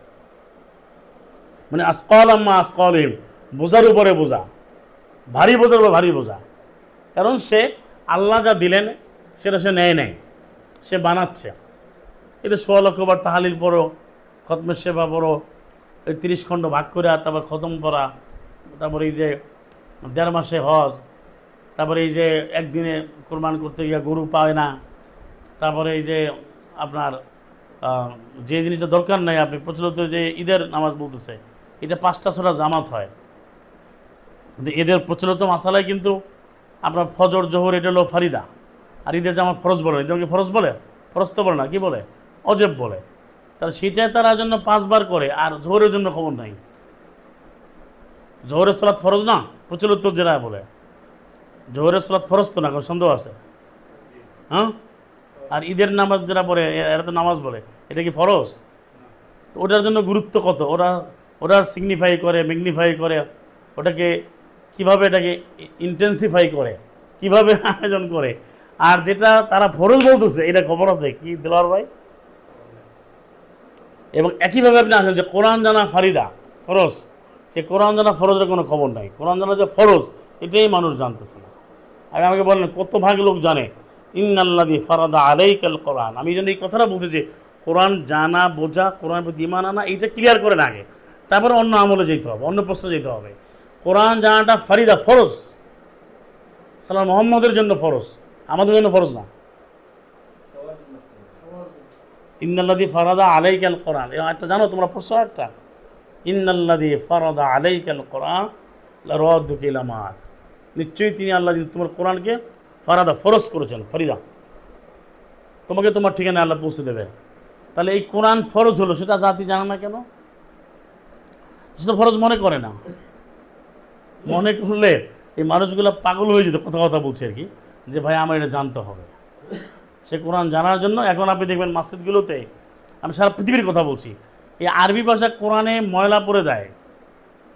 মানে আসকাল আম্মা আসকালিহিম, বোঝার উপরে বোঝা, ভারী বোঝার উপর ভারী বোঝা। কারণ সে আল্লাহ যা দিলেন সেটা সে নেয় নেয়, সে বানাচ্ছে। এতে 16 লক্ষবার তাহালিল পড়ো, খতমের সেবা পড়ো, এই 30 খণ্ড ভাগ করে, আর তারপর খতম করা, তারপরে এই যে 1.5 মাসে হজ, তারপরে এই যে একদিনে কোরবান করতে গিয়ে গরু পায় না, তারপরে এই যে আপনার যে জিনিসটা দরকার নাই, আপনি প্রচলিত যে ঈদের নামাজ বলতেছে, এটা 5টা সূরা জামাত হয়, কিন্তু ঈদের প্রচলিত মাসালায় কিন্তু আপনার ফজর জোহর এটা হলো ফারিদা, আর ঈদের জামাত ফরজ বলে। এদেরকে ফরজ বলে? ফরজ তো বলে না, কি বলে? অজেব বলে। তাহলে সেটাই তারা জন্য 5 বার করে, আর জোহরের জন্য খবর নাই। জোহরের সালাত ফরজ না, প্রচলিত যেটা বলে জোহরের সালাত ফরজ তো না, কোনো সন্দেহ আছে? হ্যাঁ, আর ঈদের নামাজ যারা পড়ে এরা তো নামাজ বলে, এটা কি ফরজ? তো ওটার জন্য গুরুত্ব কত, ওরা সিগনিফাই করে, ম্যাগনিফাই করে, ওটাকে কিভাবে এটাকে ইন্টেন্সিফাই করে, কিভাবে আয়োজন করে। আর যেটা তারা ফরজ বলতেছে, এটা খবর আছে কি দেলোয়ার ভাই? এবং একইভাবে আপনি আসেন যে কোরআন জানা ফারিদা ফরজ, সে কোরআন জানা ফরজের কোনো খবর নাই। কোরআন জানা যে ফরজ এটাই মানুষ জানতেছে না। আর আমাকে বললেন কত ভাগ লোক জানে, ইন্নাল্লাযী ফারাদা আলাইকাল কোরআন। আমি যেন এই কথাটা বলছি যে কোরআন জানা, বোঝা, কোরআন প্রতি ঈমান আনা, এইটা ক্লিয়ার করেন আগে, তারপরে অন্য আমলে যেতে হবে, অন্য প্রশ্নে যেতে হবে। কোরআন জানাটা ফারিদা, ফরজ, সাল্লাল্লাহু মুহাম্মদের জন্য ফরজ, আমাদের জন্য ফরজ না। ইন্নাল্লাযী ফারাদা আলাইকাল কোরআন, একটা জানো তোমরা প্রশ্ন একটা, ইন্নাল্লাযী ফারাদা আলাইকাল কোরআন লারাদ্দুকা ইলা মাআদ, নিশ্চয়ই তিনি আল্লাহ তোমার কোরআনকে ফারাদা ফরজ করেছেন, ফারিদা, তোমাকে তোমার ঠিকানায় আল্লাহ পৌঁছে দেবে। তাহলে এই কোরআন ফরজ হলো, সেটা জাতি জানে না কেন? সেটা ফরজ মনে করে না। মনে করলে এই মানুষগুলো পাগল হয়ে যেত, কথা কথা বলছে আর কি, যে ভাই আমার এটা জানতে হবে। সে কোরআন জানার জন্য এখন আপনি দেখবেন মসজিদগুলোতে, আমি সারা পৃথিবীর কথা বলছি, এই আরবি ভাষা কোরআনে ময়লা পড়ে দেয়,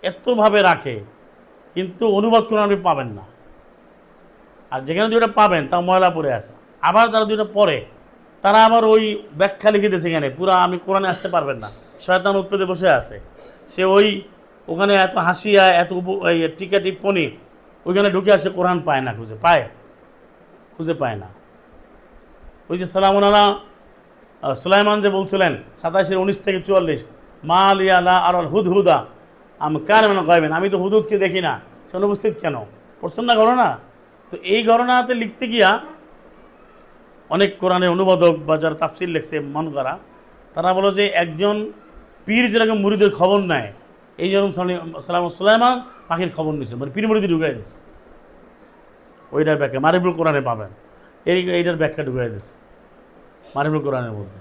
এতভাবে রাখে, কিন্তু অনুবাদ কোরআন আপনি পাবেন না। আর যেখানে দুইটা পাবেন তা ময়লা পড়ে আসে। আবার যারা দুইটা পড়ে তারা আবার ওই ব্যাখ্যা লিখে দিয়েছে এখানে, পুরো আমি কোরআনে আসতে পারবেন না, শয়তান উৎপেদে বসে আছে, সে ওখানে এত হাসিয়া, এত টিকা টিপ্পনি, ওইখানে ঢুকে আসে, কোরআন পায় না, খুঁজে পায় না। ওই যে সালামুন আলা সুলাইমান যে বলছিলেন 27-19 থেকে 44, মা লিয়া লা আরাল হুদহুদা আম কানা মিনাল গায়বিন, আমি তো হুদহুদকে দেখি না, সে অনুপস্থিত কেন? পড়ছেন না ঘটনা? তো এই ঘটনাতে লিখতে গিয়া অনেক কোরআনের অনুবাদক বা যারা তাফসির লিখছে মন করা, তারা বলো যে একজন পীর যেরকম মুরিদের খবর নেয়, এই যেরকম সুলাইমান পাখির খবর নিচ্ছে, মানে পীর মুরিদি ঢুকাই দিচ্ছে। ওইটার ব্যাখ্যা মারিফুল কোরআনে পাবেন, এইটার ব্যাখ্যা ঢুকাই দিচ্ছে মারিফুল কোরআনের মধ্যে,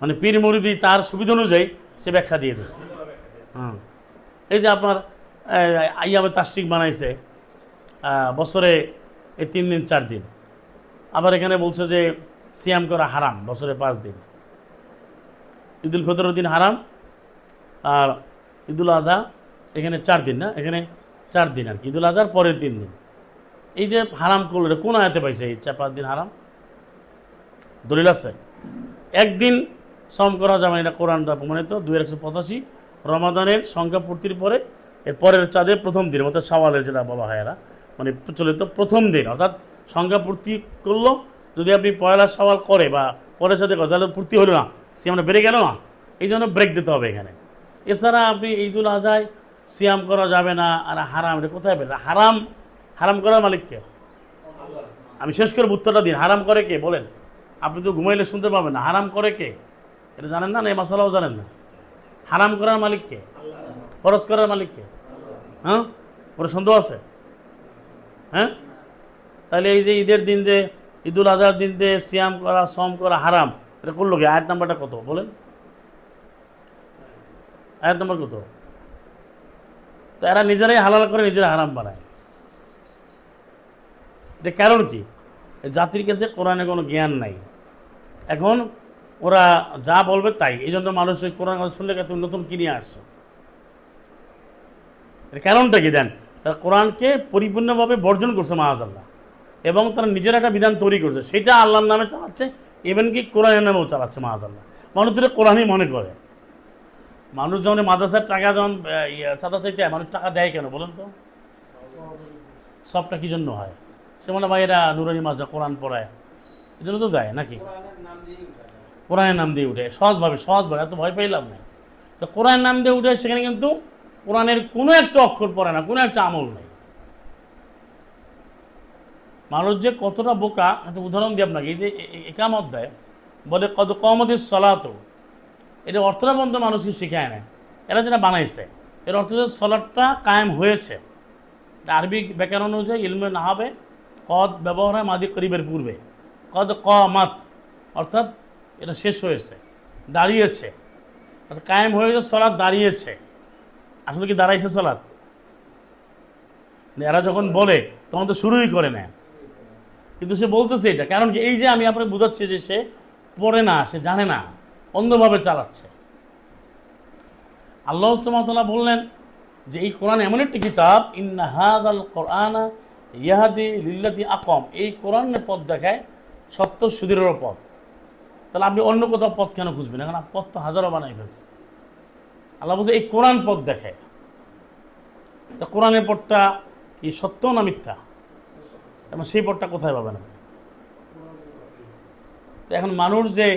মানে পীর মুরিদি তার সুবিধা অনুযায়ী সে ব্যাখ্যা দিয়ে দিচ্ছে। হ্যাঁ, এই যে আপনার আইয়ামে তাশরিক বানাইছে বছরে এই 3 দিন 4 দিন, আবার এখানে বলছে যে সিয়াম করা হারাম বছরে 5 দিন, ঈদুল ফিতরের দিন হারাম, আর ঈদুল আজহা এখানে 4 দিন, না এখানে 4 দিন আর কি, ঈদুল আজহার পরের 3 দিন। এই যে হারাম করলো, কোন আয়াতে পাইছে এই 4-5 দিন হারাম? দলিল আছে? একদিন সম করা যাবে, এটা কোরআন দ্বারা প্রমাণিত। 2185 রমাদানের সংখ্যা পূর্তির পরে এর পরের চাঁদের প্রথম দিন, অর্থাৎ শাওয়ালের যেটা বলা হয় এরা, মানে প্রচলিত প্রথম দিন, অর্থাৎ সংখ্যা পূর্তি করলো। যদি আপনি পয়লা শাওয়াল করে বা পরের সাথে করে, তাহলে পূর্তি হলো না, সিয়ামটা বেড়ে গেল না, এই জন্য ব্রেক দিতে হবে এখানে। এছাড়া আপনি ঈদুল আজহায় সিয়াম করা যাবে না, আর হারাম, এটা কোথায় পেলেন? হারাম করার মালিককে? আমি শেষ করে উত্তরটা দিন, হারাম করে কে বলেন? আপনি তো ঘুমাইলে শুনতে পাবেন না, হারাম করে কে? এটা জানেন না, এই মাসালাও জানেন না। হারাম করার মালিককে? ফরজ করার মালিককে? হ্যাঁ, ওরা সন্দেহ আছে? হ্যাঁ, তাহলে এই যে ঈদের দিন, যে ঈদুল আজহার দিন যে সিয়াম করা, সম করা হারাম, এটা করলো কি? আয়াত নাম্বারটা কত বলেন? আয়াত নাম্বার কত? তো এরা নিজেরাই হালাল করে, নিজেরা হারাম বানায়। এটা কারণ কি? জাতির কাছে কোরআনে কোনো জ্ঞান নাই। এখন ওরা যা বলবে তাই, এই জন্য মানুষ ওই কোরআন কথা শুনলে তুমি নতুন কিনে আসছো। এর কারণটা কি দেন? তারা কোরআনকে পরিপূর্ণভাবে বর্জন করছে মাআযাল্লাহ। এবং তারা নিজের একটা বিধান তৈরি করছে, সেটা আল্লাহর নামে চালাচ্ছে, ইভেন কি কোরআনের নামেও চালাচ্ছে মাআযাল্লাহ। মানুষ তো কোরআনই মনে করে। মানুষ যখন মাদ্রাসার টাকা যখন চাঁদা চাইতে হয়, মানুষ টাকা দেয় কেন বলেন তো? সবটা কি জন্য হয়? সে মনে ভাই এরা নুরানি মাদ্রাসা কোরআন পড়ায়, এই জন্য তো দেয় নাকি? কোরআনের নাম দিয়ে উঠে সহজভাবে, এত ভয় পাইলাম না। তো কোরআনের নাম দিয়ে উঠে সেখানে কিন্তু কোরআনের কোনো একটা অক্ষর পড়ে না, কোনো একটা আমল নেই। মানুষ যে কতটা বোকা, একটা উদাহরণ দিই আপনাকে। এই যে ইকামত দেয়, বলে কত কমতিস সলাত, এটা অর্থটা বন্ধ মানুষকে শিখায় না, এরা যেটা বানাইছে এর অর্থ যে সলাটটা কায়েম হয়েছে। আরবি ব্যাকরণ অনুযায়ী ইলমে না হবে, কদ ব্যবহার হয় মাদি করিবের পূর্বে, কদ কমাত অর্থাৎ এটা শেষ হয়েছে, দাঁড়িয়েছে, কায়েম হয়েছে, সলাৎ দাঁড়িয়েছে। আসলে কি দাঁড়াইছে সলাৎ? এরা যখন বলে তখন তো শুরুই করে নেয়, কিন্তু সে বলতেছে এটা কারণ কি, এই যে আমি আপনাকে বোঝাচ্ছি যে সে পড়ে না, সে জানে না, অন্ধভাবে চালাচ্ছে। আল্লাহ সুবহানাহু ওয়া তাআলা বললেন যে এই কোরআন এমন একটি কিতাব, ইন্না হাযাল কোরআনা ইয়াহদি লিল্লাতি আকাম, এই কোরআনের পথ দেখায় সত্য সুদৃঢ় পথ। তাহলে আপনি অন্য কোথাও পথ কেন খুঁজবেন? এখন পথ তো হাজারো বানাই ফেলছে। আল্লাহ বলছে এই কোরআন পথ দেখায়। তা কোরআনের পথটা কি সত্য না মিথ্যা? এবং সেই পথটা কোথায় পাবেন? তো এখন মানুষ যে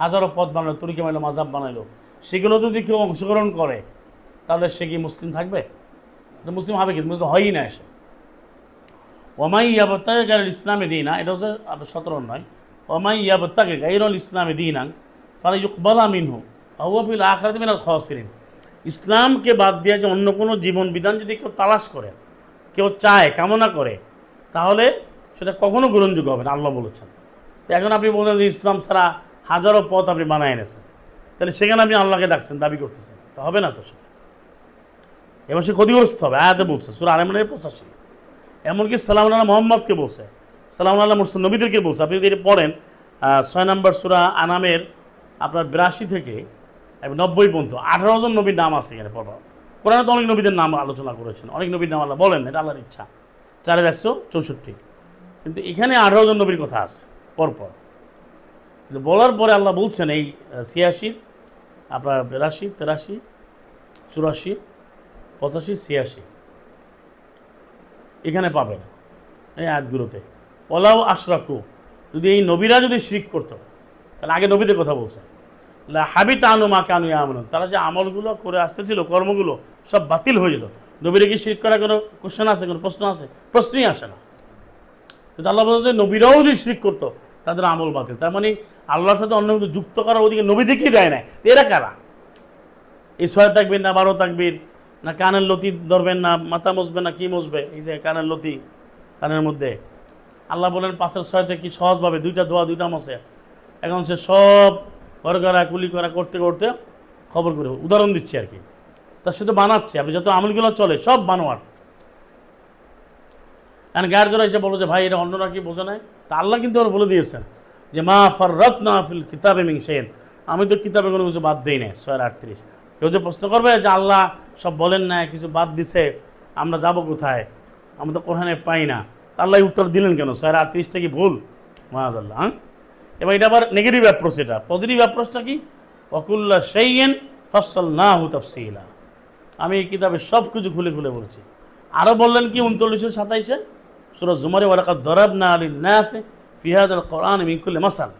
হাজারো পথ বানালো, তরিকা বানাইলো, মাযহাব বানাইলো, সেগুলো যদি কেউ অংশগ্রহণ করে তাহলে সে কি মুসলিম থাকবে? মুসলিম হবে কি? মুসলিম হয়ই না। এসে ওমাই ইয়াবতাগি গায়রাল ইসলামি দীনা, এটা হচ্ছে 17 নয়, ওমাই ইয়াবতাগি গায়রাল ইসলামি দীনান ফালা ইউকবালা মিনহু ওয়া হুয়া ফিল আখিরাতি মিনাল খাসিরিন। ইসলামকে বাদ দিয়ে যে অন্য কোনো জীবন বিধান যদি কেউ তালাশ করে, কেউ চায়, কামনা করে, তাহলে সেটা কখনো গ্রহণযোগ্য হবে না, আল্লাহ বলেছেন। তো এখন আপনি বলছেন যে ইসলাম ছাড়া হাজারো পথ আপনি বানায় এনেছেন, তাহলে সেখানে আপনি আল্লাহকে ডাকছেন, দাবি করতেছেন, তো হবে না তো সেটা। এবার সে ক্ষতিগ্রস্ত হবে। আয়াতে বলছে সূরা আল ইমরানের 85, এমনকি সালাম আল্লাহ মোহাম্মদকে বলছে, সালাম আল্লাহ মুরসাল নবীদেরকে বলছে। আপনি যদি পড়েন 6 নম্বর সূরা আনামের আপনার 82 থেকে 90 পর্যন্ত 18 জন নবীর নাম আছে এখানে পড়া। কোরআনে তো অনেক নবীদের নাম আলোচনা করেছেন, অনেক নবীর নাম আল্লাহ বলেন, এটা আল্লাহর ইচ্ছা, 4/164, কিন্তু এখানে 18 জন নবীর কথা আছে পরপর। কিন্তু বলার পরে আল্লাহ বলছেন এই 86 আপনার 82, 83, 84, 85, 86 এখানে পাবেন এই আয়াতগুলোতে। ওয়ালাউ আশরাকু, যদি এই নবীরা যদি শিরক করতো, তাহলে আগে নবীদের কথা বলছে, লা হাবিতা আনহুম মা কানু ইয়ামালুন, তারা যে আমলগুলো করে আসতেছিল, কর্মগুলো সব বাতিল হয়ে যেত। নবীরা কি শিরক করার কোনো কোশ্চেন আছে, কোনো প্রশ্ন আছে? প্রশ্নই আসে না। কিন্তু আল্লাহ বলছে যে নবীরাও যদি শিরক করতো তাদের আমল বাতিল। তার মানে আল্লাহর সাথে অন্য কিছু যুক্ত করার ওদিকে নবীদেরকেই দেয় না। এরা কারা? এই 6 তাকবীর না 12 তাকবীর না কানের লতি ধরবেন না মাথা মুছবে না কি মুছবে? এই যে কানের লতি কানের মধ্যে আল্লাহ বলেন 5-এর 6 থেকে কি সহজভাবে 2টা ধোয়া 2টা মশে। এখন সে সব ঘর করা কুলি করা করতে করতে খবর করে, উদাহরণ দিচ্ছি আর কি, তার সাথে বানাচ্ছে। আপনি যত আমলগুলো চলে সব বানোয়ার। এখন গায়ের জোড়া এসে বলো যে ভাই এটা অন্যরা কি বোঝে নাই? তা আল্লাহ কিন্তু ওরা বলে দিয়েছেন যে মা ফাররাতনা ফিল কিতাবে মিন শাইইন, আমি তো কিতাবে কোনো কিছু বাদ দেই না। 6:38। কেউ যে প্রশ্ন করবে যে আল্লাহ সব বলেন না, কিছু বাদ দিছে, আমরা যাব কোথায়, আমরা তো কোরআনে পাই না, তা আল্লাহ উত্তর দিলেন কেন? 6:38টা কি ভুল? মাআযাল্লাহ। হ্যাঁ, এবার এটা আবার নেগেটিভ অ্যাপ্রোচ। এটা পজিটিভ অ্যাপ্রোচটা কি? ওয়াকুল্লা শাইইন ফাসসালনাহু তাফসীলা, আমি এই কিতাবে সব কিছু খুলে খুলে বলছি। আরও বললেন কি 39-27 সূরা জুমারে, ওয়ালাকাদ দারাবনা লিন-নাসি ফি হাযাল কোরআনি মিন কুল্লি মাসাল,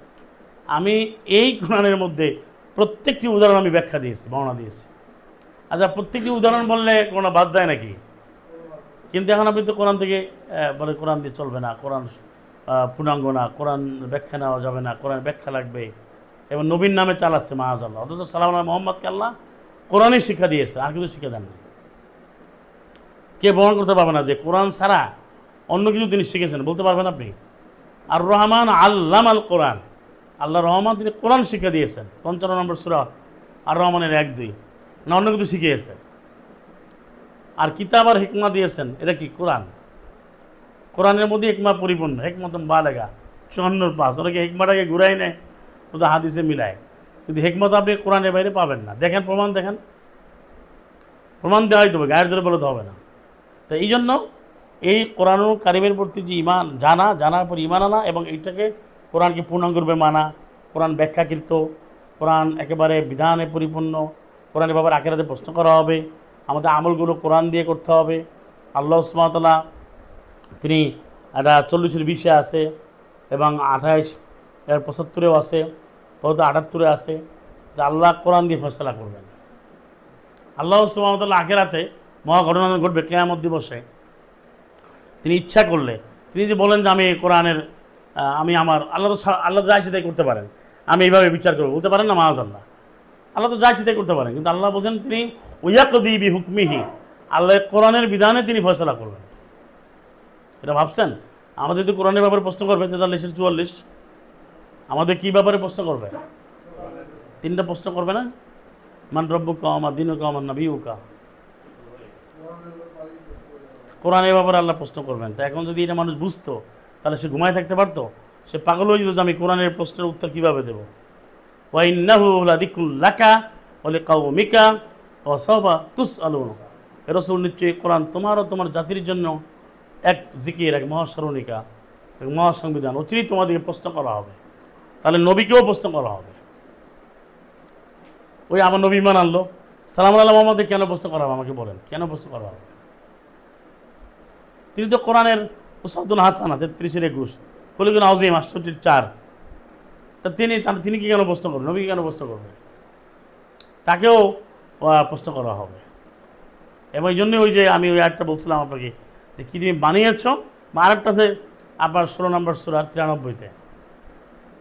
আমি এই কোরআনের মধ্যে প্রত্যেকটি উদাহরণ আমি ব্যাখ্যা দিয়েছি, বর্ণনা দিয়েছি। আচ্ছা, প্রত্যেকটি উদাহরণ বললে কোনো বাদ যায় নাকি? কিন্তু এখন আপনি তো কোরআন থেকে বলে কোরআন দিয়ে চলবে না, কোরআন পূর্ণাঙ্গ না, কোরআন ব্যাখ্যা নেওয়া যাবে না, কোরআন ব্যাখ্যা লাগবে, এবং নবীর নামে চালাচ্ছে মাআযাল্লাহ। অথচ সালাম আলাইহি মুহাম্মদকে আল্লাহ কোরআনই শিক্ষা দিয়েছে, আর কিছু শিক্ষা দেন না। কে বর্ণনা করতে পারবে না যে কোরআন ছাড়া অন্য কিছু তিনি শিখেছেন? বলতে পারবেন আপনি? আর রহমান আল্লামাল কোরআন, আল্লাহ রহমান তিনি কোরআন শিক্ষা দিয়েছেন। 55 নম্বর সূরা আর রহমানের 1-2, না অন্য কিছু শিখিয়েছেন? আর কিতাব আর হিকমা দিয়েছেন, এটা কি? কোরআন। কোরআনের মধ্যে হিকমা পরিপূর্ণ, হিকমাতুন বালেগা 54-5। ওরা কি হিকমাটাকে ঘুরাই নেয়, ওদের হাদিসে মিলায়, কিন্তু হিকমত আপনি কোরআনের বাইরে পাবেন না। দেখেন প্রমাণ, দেখেন প্রমাণ দেওয়াই দেবে, গায়ের জোরে বলে তো হবে না। তো এই জন্য এই কোরআনুল কারিমের প্রতি যে ইমান জানার পর ইমান আনা এবং এইটাকে কোরআনকে পূর্ণাঙ্গরূপে মানা, কোরআন ব্যাখ্যাকৃত, কোরআন একেবারে বিধানে পরিপূর্ণ, কোরআনের ব্যাপারে আখিরাতে প্রশ্ন করা হবে, আমাদের আমলগুলো কোরআন দিয়ে করতে হবে। আল্লাহ সুবহানাহু ওয়া তাআলা তিনি এটা 40-এর 20-এ আছে এবং 28 এর 75-এও আছে, পরবর্তী 78-এ আছে যে আল্লাহ কোরআন দিয়ে ফয়সালা করবেন। আল্লাহ সুবহানাহু ওয়া তাআলা আখিরাতে মহা ঘটনা ঘটবে কিয়ামত দিবসে। তিনি ইচ্ছা করলে তিনি যে বলেন যে আমি কোরআনের আমি আমার আল্লাহ যা ইচ্ছে তাই করতে পারেন, আমি এইভাবে বিচার করবো বলতে পারেন না মাআযাল্লাহ। আল্লাহ তো যা ইচ্ছে তাই করতে পারেন, কিন্তু আল্লাহ বলছেন তিনি ওয়ায়াকদি বিহুকমিহি, আল্লাহ কোরআনের বিধানে তিনি ফয়সালা করবেন। এটা ভাবছেন? আমাদের যদি কোরআনের ব্যাপারে প্রশ্ন করবে 43-44, আমাদের কী ব্যাপারে প্রশ্ন করবে? 3টা প্রশ্ন করবে না? মান রব্বুকা ওয়া মা দীনুকা ওয়া মান নাবিয়ুকা। কোরআনের ব্যাপারে আল্লাহ প্রশ্ন করবেন। তা এখন যদি এটা মানুষ বুঝতো তাহলে সে ঘুমায় থাকতে পারতো? সে পাগল হয়ে যেত যে আমি কোরআনের প্রশ্নের উত্তর কীভাবে দেবো। ওয়া ইন্নাহু লাযিকরুল লাকা ওয়া লিকাওমিকা ওয়া সাওফা তুসআলুন। হে রাসূল, নিশ্চয়ই কোরআন তোমার ও তোমার জাতির জন্য এক জিকির, এক মহাস্মরণিকা, এক মহাসংবিধান। অচিরেই তোমাদেরকে প্রশ্ন করা হবে। তাহলে নবীকেও প্রশ্ন করা হবে। ওই আমার নবী ঈমান আনলো, সালাম আলাইহি মুহাম্মদকে কেন প্রশ্ন করা হবে? আমাকে বলেন, কেন প্রশ্ন করা হবে? তিনি তো কোরআনের উসওয়াতুন হাসানা 33-21, খুলুকুন আযীম 68-4। তা তিনি কি কেন প্রশ্ন করবেন? নবীকে কেন প্রশ্ন করবেন? তাকেও প্রশ্ন করা হবে। এবং এই জন্যই ওই যে আমি ওই আয়াতটা বলছিলাম আপনাকে যে কি তুমি বানিয়েছ, বা আরেকটা আছে আপনার 16 নম্বর সূরা 93-তে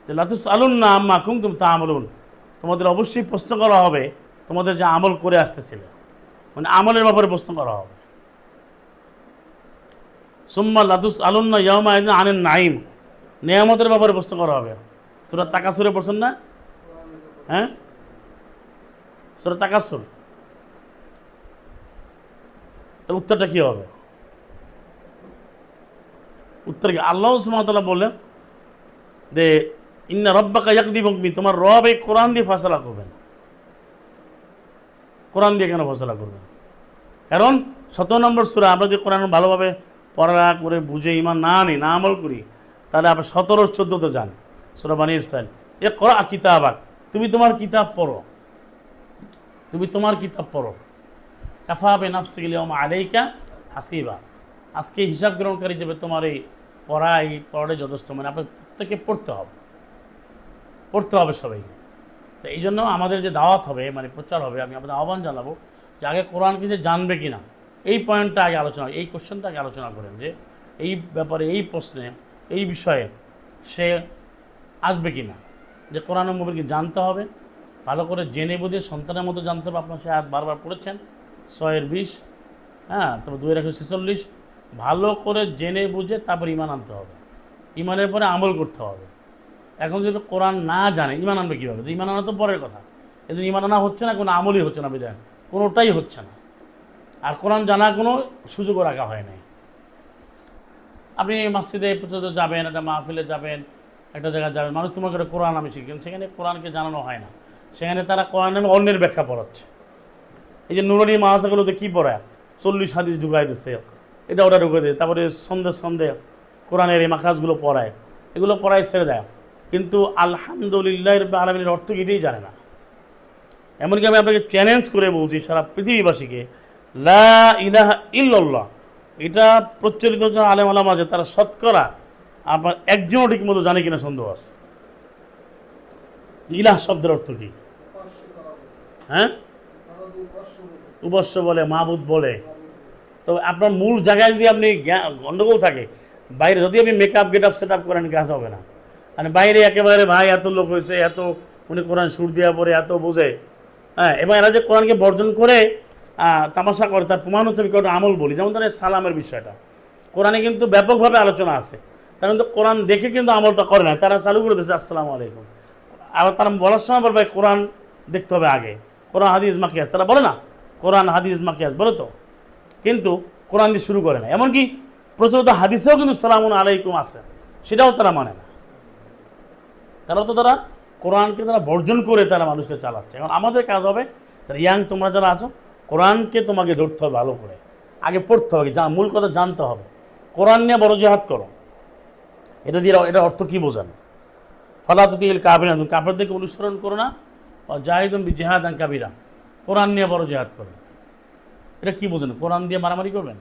যে লা তুসআলুন্না আম্মা কুনতুম তা'মালুন, তোমাদের অবশ্যই প্রশ্ন করা হবে তোমাদের যে আমল করে আসতেছিলে, মানে আমলের ব্যাপারে প্রশ্ন করা হবে। সুম্মা লা তুসআলুন্না ইয়াওমা ইযিন আনিন নাঈম, নিয়ামতের ব্যাপারে প্রশ্ন করা হবে। সূরা তাকাসুরে পড়ছেন না? হ্যাঁ, সূরা তাকাসুর। তার উত্তরটা কি হবে? উত্তর কি? আল্লাহ সুবহানাহু ওয়া তাআলা বললেন যে ইন্না রাব্বাকা ইয়াকদি বিহুকমি, তোমার রব এই কোরআন দিয়ে ফয়সালা করবেন। কোরআন দিয়ে কেন ফয়সালা করবেন? কারণ 17 নম্বর সূরা, আমরা যদি কোরআন ভালোভাবে পড়া করে বুঝে ঈমান না আনি, না আমল করি, তাহলে আপনি 17-14-তে যান, সূরা বনী ইসরাঈল। ইকরা কিতাবাক, তুমি তোমার কিতাব পড়ো, তুমি তোমার কিতাব পড়ো। কাফা বিনাফসিকা ইয়াওমা আলাইকা হাসিবা, আজকে হিসাব গ্রহণকারী হিসেবে তোমার এই পড়াই যথেষ্ট। মানে আপনার প্রত্যেকে পড়তে হবে সবাইকে। তো এই জন্য আমাদের যে দাওয়াত হবে, মানে প্রচার হবে, আমি আপনাদের আহ্বান জানাবো যে আগে কোরআনকে যে জানবে কিনা এই পয়েন্টটা আগে আলোচনা, এই কোশ্চেনটা আগে আলোচনা করেন যে এই ব্যাপারে, এই প্রশ্নে, এই বিষয়ে সে আসবে কিনা, যে কোরআন মুবিনকে জানতে হবে, ভালো করে জেনে বুঝে সন্তানের মতো জানতে হবে। আপনার সে আয়াত বারবার পড়েছেন 6-20, হ্যাঁ, তারপর 2-46, ভালো করে জেনে বুঝে তারপর ঈমান আনতে হবে। ঈমানের পরে আমল করতে হবে। এখন যদি কোরআন না জানে ঈমান আনবে কীভাবে? ঈমান আনা তো পরের কথা, কিন্তু ঈমান আনা হচ্ছে না, কোনো আমলই হচ্ছে না, বিধান কোনোটাই হচ্ছে না। আর কোরআন জানার কোনো সুযোগও রাখা হয় নাই। আপনি মসজিদে প্রচুর যাবেন, একটা মাহফিলে যাবেন, একটা জায়গায় যাবেন, মানুষ তোমার করে কোরআন আমি শিখি, সেখানে কোরআনকে জানানো হয় না। সেখানে তারা কোরআন নামে অন্যের ব্যাখ্যা পড়াচ্ছে। এই যে নুরানি মাদ্রাসাগুলোতে কী পড়ায়? 40 হাদিস ঢুকাই দিচ্ছে, এটা ওটা ঢুকে দিচ্ছে, তারপরে সন্দেহ কোরআনের এই মাখরাজগুলো পড়ায়, এগুলো পড়ায় ছেড়ে দেয়। কিন্তু আলহামদুলিল্লাহ রাব্বিল আলামিনের অর্থ এটাই জানে না। এমনকি আমি আপনাকে চ্যালেঞ্জ করে বলছি সারা পৃথিবীবাসীকে, লা ইলাহা ইল্লাল্লাহ এটা প্রচলিত যে আলেম ওলামা আছে, তারা শতকরা আপনার একজনও ঠিক মতো জানে কিনা সন্দেহ আছে। ইলাহ শব্দের অর্থ কি? হ্যাঁ, উপাস্য বলে, মাবুদ বলে। তো আপনার মূল জায়গায় যদি আপনি গন্ডগোল থাকে, বাইরে যদি আপনি মেকআপ গেটআপ সেট আপ করেন, কাজ হবে না। মানে বাইরে একেবারে ভাই এত লোক হয়েছে, এত উনি কোরআন সুর দেওয়া পরে এত বোঝে, হ্যাঁ, এবং এরা যে কোরআনকে বর্জন করে তামাশা করে, তার প্রমাণ হচ্ছে আমি কয়েকটা আমল বলি। যেমন তার সালামের বিষয়টা কোরআনে কিন্তু ব্যাপকভাবে আলোচনা আছে, তারা কিন্তু কোরআন দেখে কিন্তু আমলটা করে না, তারা চালু করে দিয়েছে আসসালামু আলাইকুম। আবার তারা বলার সময় বলবে কোরআন দেখতে হবে আগে, কোরআন হাদিস মাকিয়াস, তারা বলে না কোরআন হাদিস মাকিয়াস বলে তো, কিন্তু কোরআন দিয়ে শুরু করে না। এমনকি প্রচলিত হাদিসেও কিন্তু সালামুন আলাইকুম আছে, সেটাও তারা মানে না। তারা কোরআনকে তারা বর্জন করে তারা মানুষকে চালাচ্ছে। এখন আমাদের কাজ হবে, তারা ইয়াং তোমরা যারা আছো, কোরআনকে তোমাকে ধরতে হবে ভালো করে, আগে পড়তে হবে, মূল কথা জানতে হবে, কোরআন নিয়ে বড় জিহাদ করো, এটা দিয়ে এটা অর্থ কী বোঝান? ফালা তুতিল কাফিরিন, তুমি কাফেরদেরকে অনুসরণ করো না। জাহিদুম বিজিহাদান কাবীরা, কোরআন নিয়ে বড় জিহাদ করো, এটা কী বোঝেন? কোরআন দিয়ে মারামারি করবেন?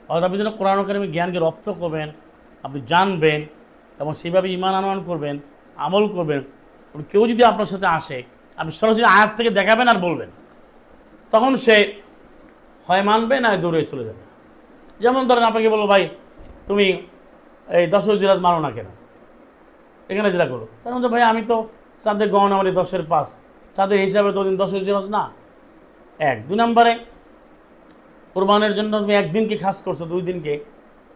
অর্থাৎ আপনি যেন কোরআন কারিমের জ্ঞানকে রপ্ত করবেন, আপনি জানবেন এবং সেইভাবে ঈমান আনয়ন করবেন, আমল করবেন। কেউ যদি আপনার সাথে আসে, আপনি সরাসরি আয়াত থেকে দেখাবেন আর বলবেন, তখন সে হয় মানবে না দৌড়ে চলে যাবে। যেমন ধরেন আপনাকে বলবো, ভাই তুমি এই 10 জিরাজ মানো না কেন, এখানে যেটা করো, তখন তো ভাই আমি তো চাঁদের গহনা মানে 10-এর 5, চাঁদের হিসাবে তো 10 জিরাজ না। 1 2 নম্বরে কোরবানের জন্য তুমি একদিনকে খাস করছো, 2 দিনকে,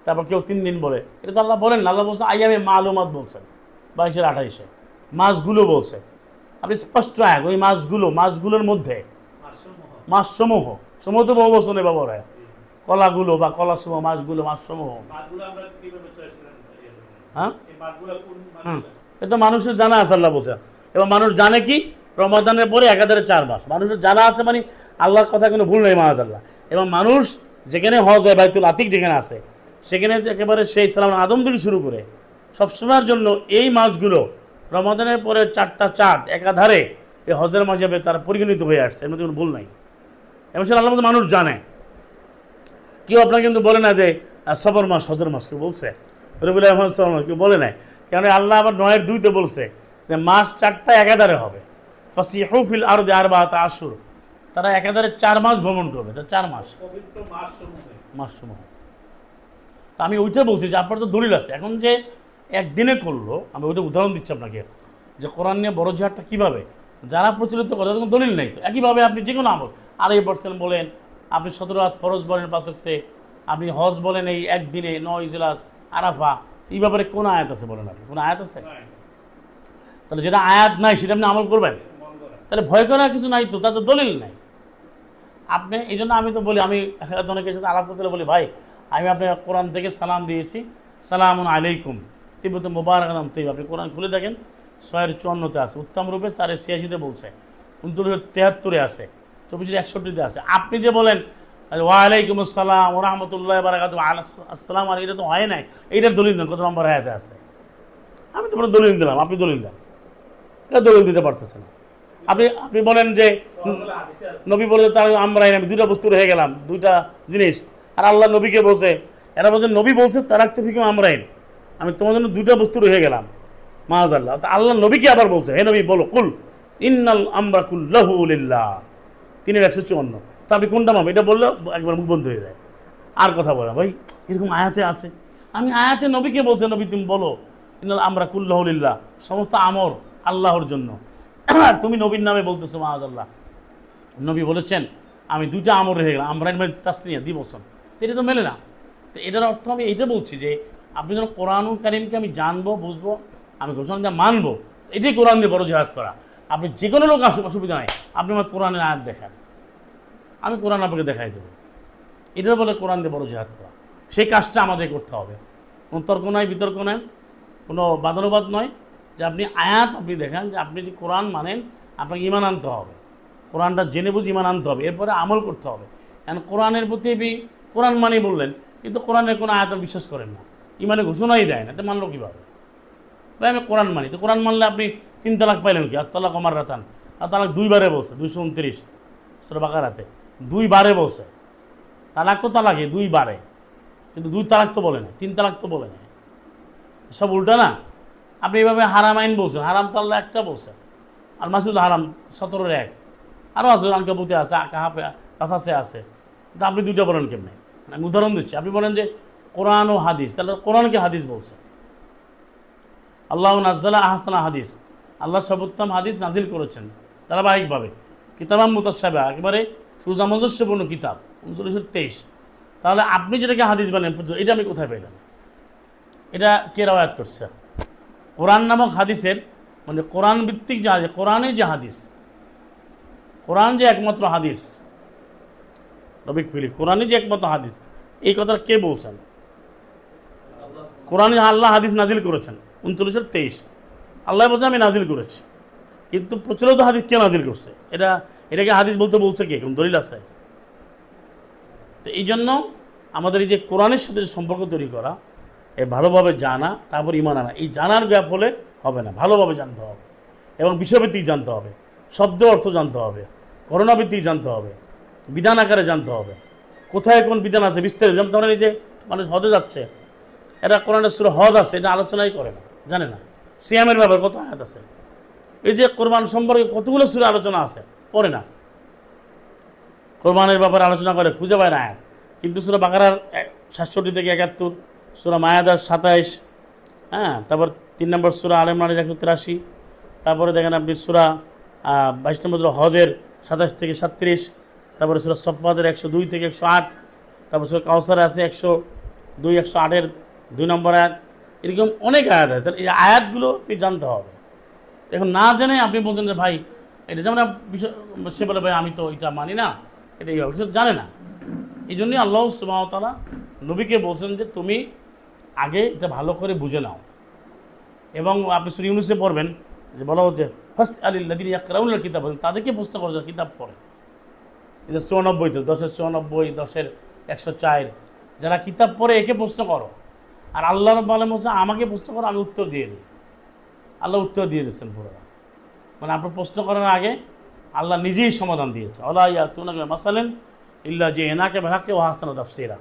তারপর কেউ 3 দিন বলে, এটা তো আল্লাহ বলেন না। আল্লাহ বলছে আইয়ামে মালুমাত বলছেন, 22 আর 28-এ মাসগুলো বলছে। আপনি স্পষ্ট আয়াত, ওই মাসগুলোর মধ্যে মাসসমূহ, সমূহ তো বহু বছরে ব্যবহার হয়, কলাগুলো বা কলাসমূহ, মাসগুলো, মাসসমূহ। হ্যাঁ, এটা মানুষের জানা আছে, আল্লাহ বলছে। এবং মানুষ জানে কি, রমাদানের পরে একাধারে 4 মাস মানুষের জানা আছে, মানে আল্লাহর কথা কোনো ভুল নেই মাআযাল্লাহ। এবং মানুষ যেখানে হজ হয়, বাইতুল আতিক যেখানে আছে, সেখানে একেবারে সেই সালাম আদম থেকে শুরু করে সবসময়ের জন্য এই মাসগুলো রমাদানের পরে 4টা চাঁদ একাধারে এই হজের মাঝাবে তারা পরিগণিত হয়ে আসছে, এর মধ্যে কোনো ভুল নাই। এবং সেটা আল্লাহ মানুষ জানে। কেউ আপনাকে কিন্তু বলে না যে সবর মাস হজের মাস, কেউ বলছে? রবিউল আহমদ সবর মাস কেউ বলে নাই, কারণ আল্লাহ আবার 9-2-তে বলছে যে মাস 4টা একাধারে হবে। ফাসিহু ফিল আরদি আরবাআতা আশহুর, তারা একাধারে 4 মাস ভ্রমণ করবে, 4 মাস মাসসমূহ। তা আমি ওইটা বলছি যে আপনার তো দলিল আছে, এখন যে একদিনে করলো, আমি ওইটা উদাহরণ দিচ্ছি আপনাকে যে কোরআন নিয়ে বড় জিহাদটা কীভাবে যারা প্রচলিত করে, তখন দলিল নেই। তো একইভাবে আপনি যে কোনো আমল 2.5% বলেন, আপনি 17 রাত ফরজ বলেন 5 ওয়াক্তে, আপনি হজ বলেন এই একদিনে 9 জিলাস আরাফা, এই ব্যাপারে কোন আয়াত আছে বলেন? আপনি কোন আয়াত আছে? তাহলে যেটা আয়াত নাই সেটা আপনি আমল করবেন? তাহলে ভয় করার কিছু নাই তো, তাতে দলিল নাই। আপনি এই জন্য আমি তো বলি, আমি অনেকের সাথে আলাপ করতে বলি, ভাই আমি আপনার কোরআন থেকে সালাম দিয়েছি, সালামুন আলাইকুম তিব্বত মুবারাকাতুন তৈব। আপনি কোরআন খুলে দেখেন 654-তে আছে, উত্তম রূপে 486-তে বলছে, 69-73-এ আছে, 24-61-তে আছে। আপনি যে বলেন ওয়ালাইকুম আসসালাম ওয়া রাহমাতুল্লাহি ওয়া বারাকাতুহু আসসালামু আলাইকুম, এটা তো হয় নাই, এইটার দলিল দেন, কত নম্বর আয়াতে আছে? আমি তো দলিল দিলাম, আপনি দলিল দেন, এটা দলিল দিতে পারতেছেন। আপনি বলেন যে নবী বলে তার আমরা আমি 2টা বস্তু রয়ে গেলাম, 2টা জিনিস, আর আল্লাহ নবীকে বলছে, এরা বলছে নবী বলছে তার রাখতে ফিকুম আমরাইন, আমি তোমার জন্য 2টা বস্তু রয়ে গেলাম মাআযাল্লাহ। তা আল্লাহ নবীকে আবার বলছে, হে নবী বলো কুল ইন্নাল আমরা কুল্লাহু লিল্লাহ, 3-154। তো আপনি কোনটা মানবেন? এটা বললে একবার মুখ বন্ধ হয়ে যায়, আর কথা বলা। ভাই এরকম আয়াতে আছে, আমি আয়াতে নবীকে বলছে নবী তুমি বলো ইন্নাল আমরা কুল্লাহু লিল্লাহ, সমস্ত আমর আল্লাহর জন্য, তুমি নবীর নামে বলতেছো মাআযাল্লাহ। নবী বলেছেন আমি 2টা আমর রয়ে গেলাম, আমরা তাসনিয়া দ্বিবচন, এটা তো মেলে না। তো এটার অর্থ আমি এইটা বলছি যে আপনি যেন কোরআনুল কারীমকে আমি জানবো, বুঝবো, আমি ঘোষণা দিয়ে মানবো, এটাই কোরআন দিয়ে বড় জিহাদ করা। আপনি যে কোনো লোক আসুক, অসুবিধা নাই, আপনি আমার কোরআনের আয়াত দেখান, আমি কোরআন আপনাকে দেখাই দেবো। এটার বলে কোরআন দিয়ে বড় জিহাদ করা। সেই কাজটা আমাদের করতে হবে, কোনো তর্ক নয়, বিতর্ক নয়, কোনো বাদানুবাদ নয়, যে আপনি আয়াত আপনি দেখান যে আপনি যে কোরআন মানেন, আপনাকে ঈমান আনতে হবে, কোরআনটা জেনে বুঝে ঈমান আনতে হবে, এরপরে আমল করতে হবে। কারণ কোরআনের প্রতি কোরআন মানি বললেন, কিন্তু কোরআনের কোনো আয়াত বিশ্বাস করেন না, ঈমানের ঘোষণাই দেয় না, তো মানলো কীভাবে? তাই আমি কোরআন মানি, তো কোরআন মানলে আপনি 3 তালাক পাইলেন কি? আত-তালাক মাররাতান, আর তালাক 2বারে বলছে, 229 সূরা বাকারাতে 2বারে বলছে। তালাক তো তালাকই 2বারে, কিন্তু 2 তালাক তো বলে না, 3 তালাক তো বলে না, সব উল্টা না। আপনি এইভাবে হারাম আইন বলছেন, হারাম তো আল্লাহ একটা বলছেন, আল মাসুদ হারাম 17-1, আরও আছে, আনকাবুতে আছে, কাফাসে আছে, তো আপনি 2টা বলেন কেমনে? আমি উদাহরণ দিচ্ছি। আপনি বলেন যে কোরআন ও হাদিস, তাহলে কোরআনকে হাদিস বলছে। আল্লাহ নাজ্জালা আহসানা হাদিস, আল্লাহ সর্বোত্তম হাদিস নাজিল করেছেন ধারাবাহিকভাবে, কিতাবাম মুতাশাবিহা, একেবারে সুসামঞ্জস্যপূর্ণ কিতাব, 39-23। তাহলে আপনি যেটাকে হাদিস বলেন, এটা আমি কোথায় পেলাম? এটা কে রাওয়ায়াত করছে? কোরআন নামক হাদিসের, মানে কোরআন ভিত্তিক যে হাদিস, কোরআনে যে হাদিস, কোরআন যে একমাত্র হাদিস, রবিক ফিলি কোরআনে যে একমাত্র হাদিস, এই কথা কে বলছেন? কোরআনে আল্লাহ হাদিস নাজিল করেছেন 39-23, আল্লাহ বলছে আমি নাজিল করেছি, কিন্তু প্রচলিত হাদিস কে নাজিল করছে? এটাকে হাদিস বলতে বলছে কে? কোন দলিল আছে? তো এই জন্য আমাদের এই যে কোরআনের সাথে যে সম্পর্ক তৈরি করা, এ ভালোভাবে জানা, তারপর ইমান আনা, এই জানার গ্যাপ হলে হবে না। ভালোভাবে জানতে হবে এবং বিষয়ভিত্তিক জানতে হবে, শব্দ অর্থ জানতে হবে, ঘটনাভিত্তিক জানতে হবে, বিধান আকারে জানতে হবে, কোথায় কোন বিধান আছে বিস্তারিত। যেমন ধরেন এই যে মানুষ হজে যাচ্ছে, এটা কোরআনের সূরা হজ আছে, এটা আলোচনাই করে না, জানে না। সিয়ামের ব্যাপারে কত আয়াত আছে, এই যে কোরবান সম্পর্কে কতগুলো সূরা আলোচনা আছে, পড়ে না। কোরবানের ব্যাপারে আলোচনা করে, খুঁজে পায় না আয়াত। কিন্তু সূরা বাকারার ৬৭ থেকে ৭১, সূরা মায়াদার ২৭, হ্যাঁ, তারপর ৩ নম্বর সূরা আলে ইমরানের ১৮৩, তারপরে দেখেন আপনি সূরা ২২ নম্বর সূরা হজের ২৭ থেকে ৩৭, তারপরে সূরা সফফাতের ১০২ থেকে ১০৮, তারপর সূরা কাউসারে আছে ১০২ ১০৮-এর ২ নম্বর আয়াত। এরকম অনেক আয়াত আছে। তাহলে এই আয়াতগুলো আপনি জানতে হবে। এখন না জেনে আপনি বলছেন যে ভাই এটা যেমন বিষয়, সে বলে ভাই আমি তো এটা মানি না, এটা এইভাবে জানে না। এই জন্যই আল্লাহ সুবহানাহু ওয়া তাআলা নবীকে বলছেন যে তুমি আগে এটা ভালো করে বুঝে নাও। এবং আপনি সূরা ইউনূসে পড়বেন যে বলা হচ্ছে ফাসআলিল্লাযীনা ইয়াকরাউনাল কিতাব, তাদেরকে প্রশ্ন করো যারা কিতাব পড়ে। এটা ৯৪-তে ১০-৯৪, ১০-১০৪, যারা কিতাব পড়ে একে প্রশ্ন করো। আর আল্লাহ রাব্বুল আলামিন বলছে আমাকে প্রশ্ন করো, আমি উত্তর দিয়ে দিই। আল্লাহ উত্তর দিয়ে দিয়েছেন পুরো, মানে আপনার প্রশ্ন করার আগে আল্লাহ নিজেই সমাধান দিয়েছে। আল্লাহ ইয়াতুনাকা মাসালান ইল্লা জিনাকা বিল হাক্কি ওয়া আহসানা তাফসীরা,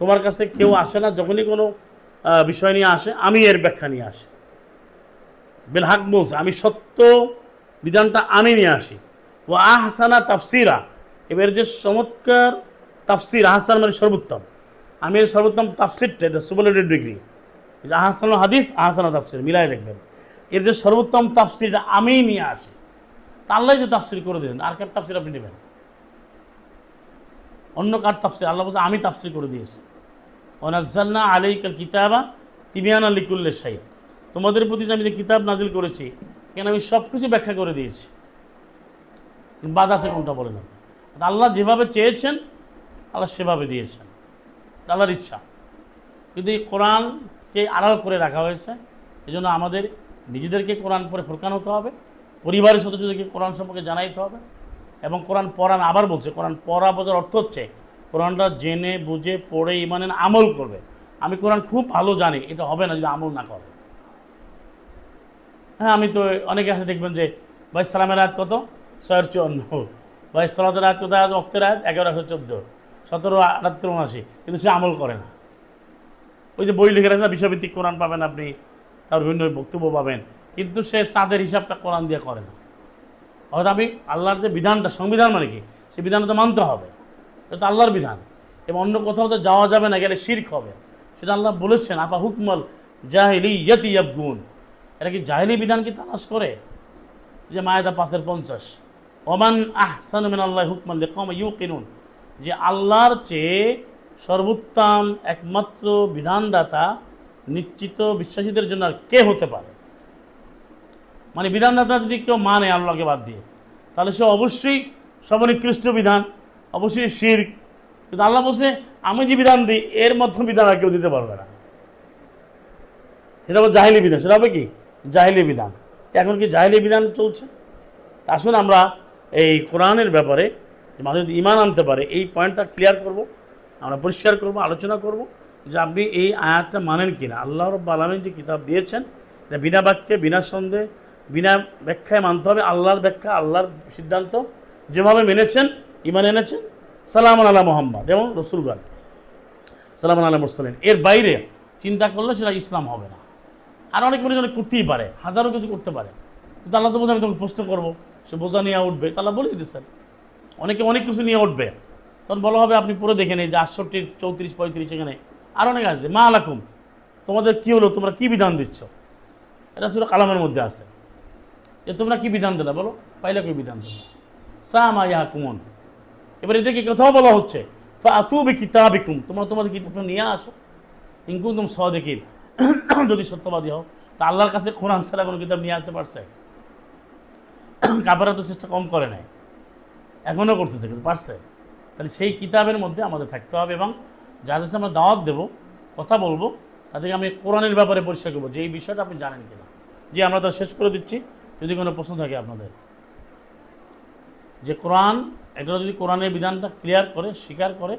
তোমার কাছে কেউ আসে না যখনই কোনো বিষয় নিয়ে আসে, আমি এর ব্যাখ্যা নিয়ে আসি। বিল হক বলছে আমি সত্য বিধানটা আমি নিয়ে আসি। ওয়া আহসানা তাফসীরা, এবার যে চমৎকার তাফসীর, আহসান মানে সর্বোত্তম, আমি এর সর্বোত্তম তাফসীরটা, এটা সুবলেটেড ডিগ্রি, আহসানুল হাদিস আহসানা তাফসীর মিলাই দেখবেন, এর যে সর্বোত্তম তাফসীরটা আমি নিয়ে আসি। তা আল্লাহ যে তাফসীর করে দিলেন, আর কার তাফসীর আপনি নেবেন? অন্য কার তাফসীর? আল্লাহ বলছে আমি তাফসীর করে দিয়েছি। ওয়া নাযালনা আলাইকাল কিতাবা তিবয়ানান লিকুল্লি শাই, তোমাদের প্রতি আমি যে কিতাব নাজিল করেছি, কেন আমি সব কিছু ব্যাখ্যা করে দিয়েছি। বাদ আছে কোনটা বলেন? আল্লাহ যেভাবে চেয়েছেন আল্লাহ সেভাবে দিয়েছেন, আল্লাহর ইচ্ছা। কিন্তু এই কোরআনকে আড়াল করে রাখা হয়েছে। এই জন্য আমাদের নিজেদেরকে কোরআন পড়ে ফোরকান হতে হবে, পরিবারের সদস্যদেরকে কোরআন সম্পর্কে জানাইতে হবে, এবং কোরআন পড়ান, আবার বলছে কোরআন পড়া বোঝার অর্থ হচ্ছে কোরআনটা জেনে বুঝে পড়ে ইমানে আমল করবে। আমি কোরআন খুব ভালো জানি, এটা হবে না যদি আমল না করে। হ্যাঁ, আমি তো অনেকে আছে দেখবেন যে ভাই সালামের আয়াত কত ৬৫৪, ভাই সালাতের আয়াত কত, অক্তের আয়াত ১১১৪, ১৭ ৭৮ ৭৯, কিন্তু সে আমল করে না। ওই যে বই লিখে রাখছে বিষয়ভিত্তিক কোরআন পাবেন আপনি, তার বিভিন্ন বক্তব্য পাবেন, কিন্তু সে চাঁদের হিসাবটা কোরআন দিয়ে করে না। হয়তো আমি আল্লাহর যে বিধানটা, সংবিধান মানে কি, সে বিধানটা তো মানতে হবে, এটা আল্লাহর বিধান, এবং অন্য কোথাও তো যাওয়া যাবে না, গেলে শিরক হবে। সেটা আল্লাহ বলেছেন আপা হুকমাল জাহিলিয়্যাতি ইয়াবগুন, এটা কি জাহিলি বিধান কি তালাশ করে? যে মায়েদা ৫-৫০, ওমান আহসানু মিনাল্লাহি হুকমান লিকাওমিন ইউকিনুন, যে আল্লাহর চেয়ে সর্বোত্তম একমাত্র বিধানদাতা নিশ্চিত বিশ্বাসীদের জন্য আর কে হতে পারে? মানে বিধানদাতা যদি কেউ মানে আল্লাহকে বাদ দিয়ে, তাহলে সে অবশ্যই সর্বনিকৃষ্ট বিধান, অবশ্যই শিরক। কিন্তু আল্লাহ বলছে আমি যে বিধান দিই এর মধ্যে বিধান আর কেউ দিতে পারবে না, সেটা হবে জাহিলি বিধান। সেটা হবে কি? জাহিলি বিধান। এখন কি জাহিলি বিধান চলছে? আসুন আমরা এই কোরআনের ব্যাপারে মানুষ ঈমান আনতে পারে এই পয়েন্টটা ক্লিয়ার করব, আমরা পরিষ্কার করব, আলোচনা করব যে আপনি এই আয়াতটা মানেন কিনা। আল্লাহ রাব্বুল আলামিন যে কিতাব দিয়েছেন এটা বিনা বাক্যে, বিনা সন্দেহে, বিনা ব্যাখ্যায় মানতে হবে। আল্লাহর ব্যাখ্যা, আল্লাহর সিদ্ধান্ত যেভাবে মেনেছেন, ঈমান এনেছেন। সালামুন আলা মুহাম্মদ এবং রাসূলগণ, সালামুন আলা মুরসালিন, এর বাইরে চিন্তা করলে সেটা ইসলাম হবে না। আর অনেক মানুষ অনেক করতেই পারে, হাজারো কিছু করতে পারে, কিন্তু আল্লাহ তো বলতে আমি তোমাকে প্রশ্ন করবো, সে বোঝা নিয়ে উঠবে, তাহলে বলে দিয়েছেন। অনেকে অনেক কিছু নিয়ে উঠবে, তখন বলা হবে আপনি পুরো দেখে নেই যে ৬৮, ৩৪, ৩৫, এখানে আর অনেক আছে। মা আলাকুম, তোমাদের কি হলো, তোমরা কি বিধান দিচ্ছ? এটা ছিল কালামের মধ্যে আছে যে তোমরা কি বিধান দিলা, বলো পাইলা কি বিধান দিলা। সামা ইয়াহকুমুন, এবার এদেরকে কোথাও বলা হচ্ছে ফাতু বিকিতাবিকুম, তোমরা তোমাদের কিতাব নিয়ে আসো, ইন কুনতুম সাদিকিন, যদি সত্যবাদী হও। তা আল্লাহর কাছে কোরআন ছাড়া কোনো কিতাব নিয়ে আসতে পারছে? কাফেররা তো চেষ্টা কম করে নাই, এখনও করতেছে, কিন্তু পারছে। তাহলে সেই কিতাবের মধ্যে আমাদের থাকতে হবে, এবং যাদের সাথে আমরা দাওয়াত দেবো, কথা বলবো, তাদেরকে আমি কোরআনের ব্যাপারে পরিষ্কার করবো যে এই বিষয়টা আপনি জানেন কিনা। যে আমরা তো শেষ করে দিচ্ছি, যদি কোনো প্রশ্ন থাকে আপনাদের, যে কোরআন, এটা যদি কোরআনের বিধানটা ক্লিয়ার করে, স্বীকার করে,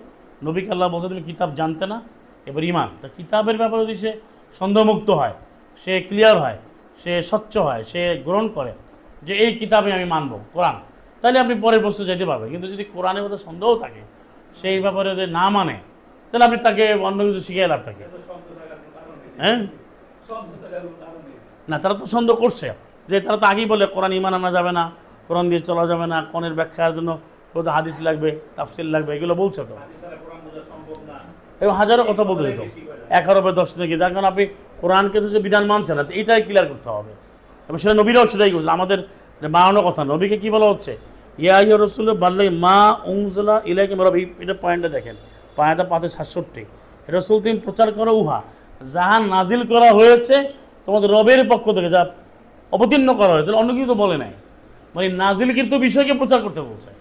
নবীকে আল্লাহ বলছে তুমি কিতাব জানতে না, এবার ইমান। তা কিতাবের ব্যাপারে যদি সে সন্দেহমুক্ত হয়, সে ক্লিয়ার হয়, সে স্বচ্ছ হয়, সে গ্রহণ করে যে এই কিতাবে আমি মানব কোরআন, তাহলে আপনি পরের প্রশ্ন যেতে পারবেন। কিন্তু যদি কোরআনের মধ্যে সন্দেহ থাকে, সেই ব্যাপারে যদি না মানে, তাহলে আপনি তাকে অন্য কিছু শিখিয়ে লাভটাকে। হ্যাঁ না, তারা তো সন্দেহ করছে যে তারা তো আগেই বলে কোরআন ইমান আনা যাবে না, কোরআন দিয়ে চলা যাবে না, কোরআনের ব্যাখ্যার জন্য কোথাও হাদিস লাগবে, তাফসির লাগবে, এগুলো বলছে তো। এবং হাজারো কথা বলতে যেত 11 10 নাকি, তার কারণ আপনি কোরআনকে তো যে বিধান মানছেন না, এইটাই ক্লিয়ার করতে হবে। এবং সেটা নবীরাও সেটাই করছে, আমাদের বানানো কথা। নবীকে কি বলা হচ্ছে, ইয়া ইয়া রসুল বাল্লাই মা উংজলা ইলাইকুম রবি, এটা পয়েন্টটা দেখেন, পায়টা 567। রসুল তুমি প্রচার করো উহা যাহা নাজিল করা হয়েছে তোমাদের রবের পক্ষ থেকে, যা অবতীর্ণ করা হয়েছে, অন্য কিছু তো বলে নাই। মানে নাজিলকৃত বিষয়কে প্রচার করতে বলছে।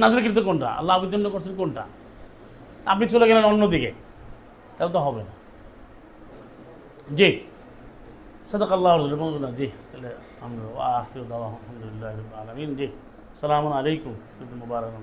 নাজিলকৃত কোনটা, আল্লাহ অবতীর্ণ করছেন কোনটা, আপনি চলে গেলেন অন্যদিকে, তাহলে তো হবে না। জি সাদাকাল্লাহু রাসূলুল্লাহ। জি তাহলে আমরা আখির দাওয়া আলহামদুলিল্লাহি রাব্বিল আলামিন। জি আসসালামু আলাইকুম, মুবারাক।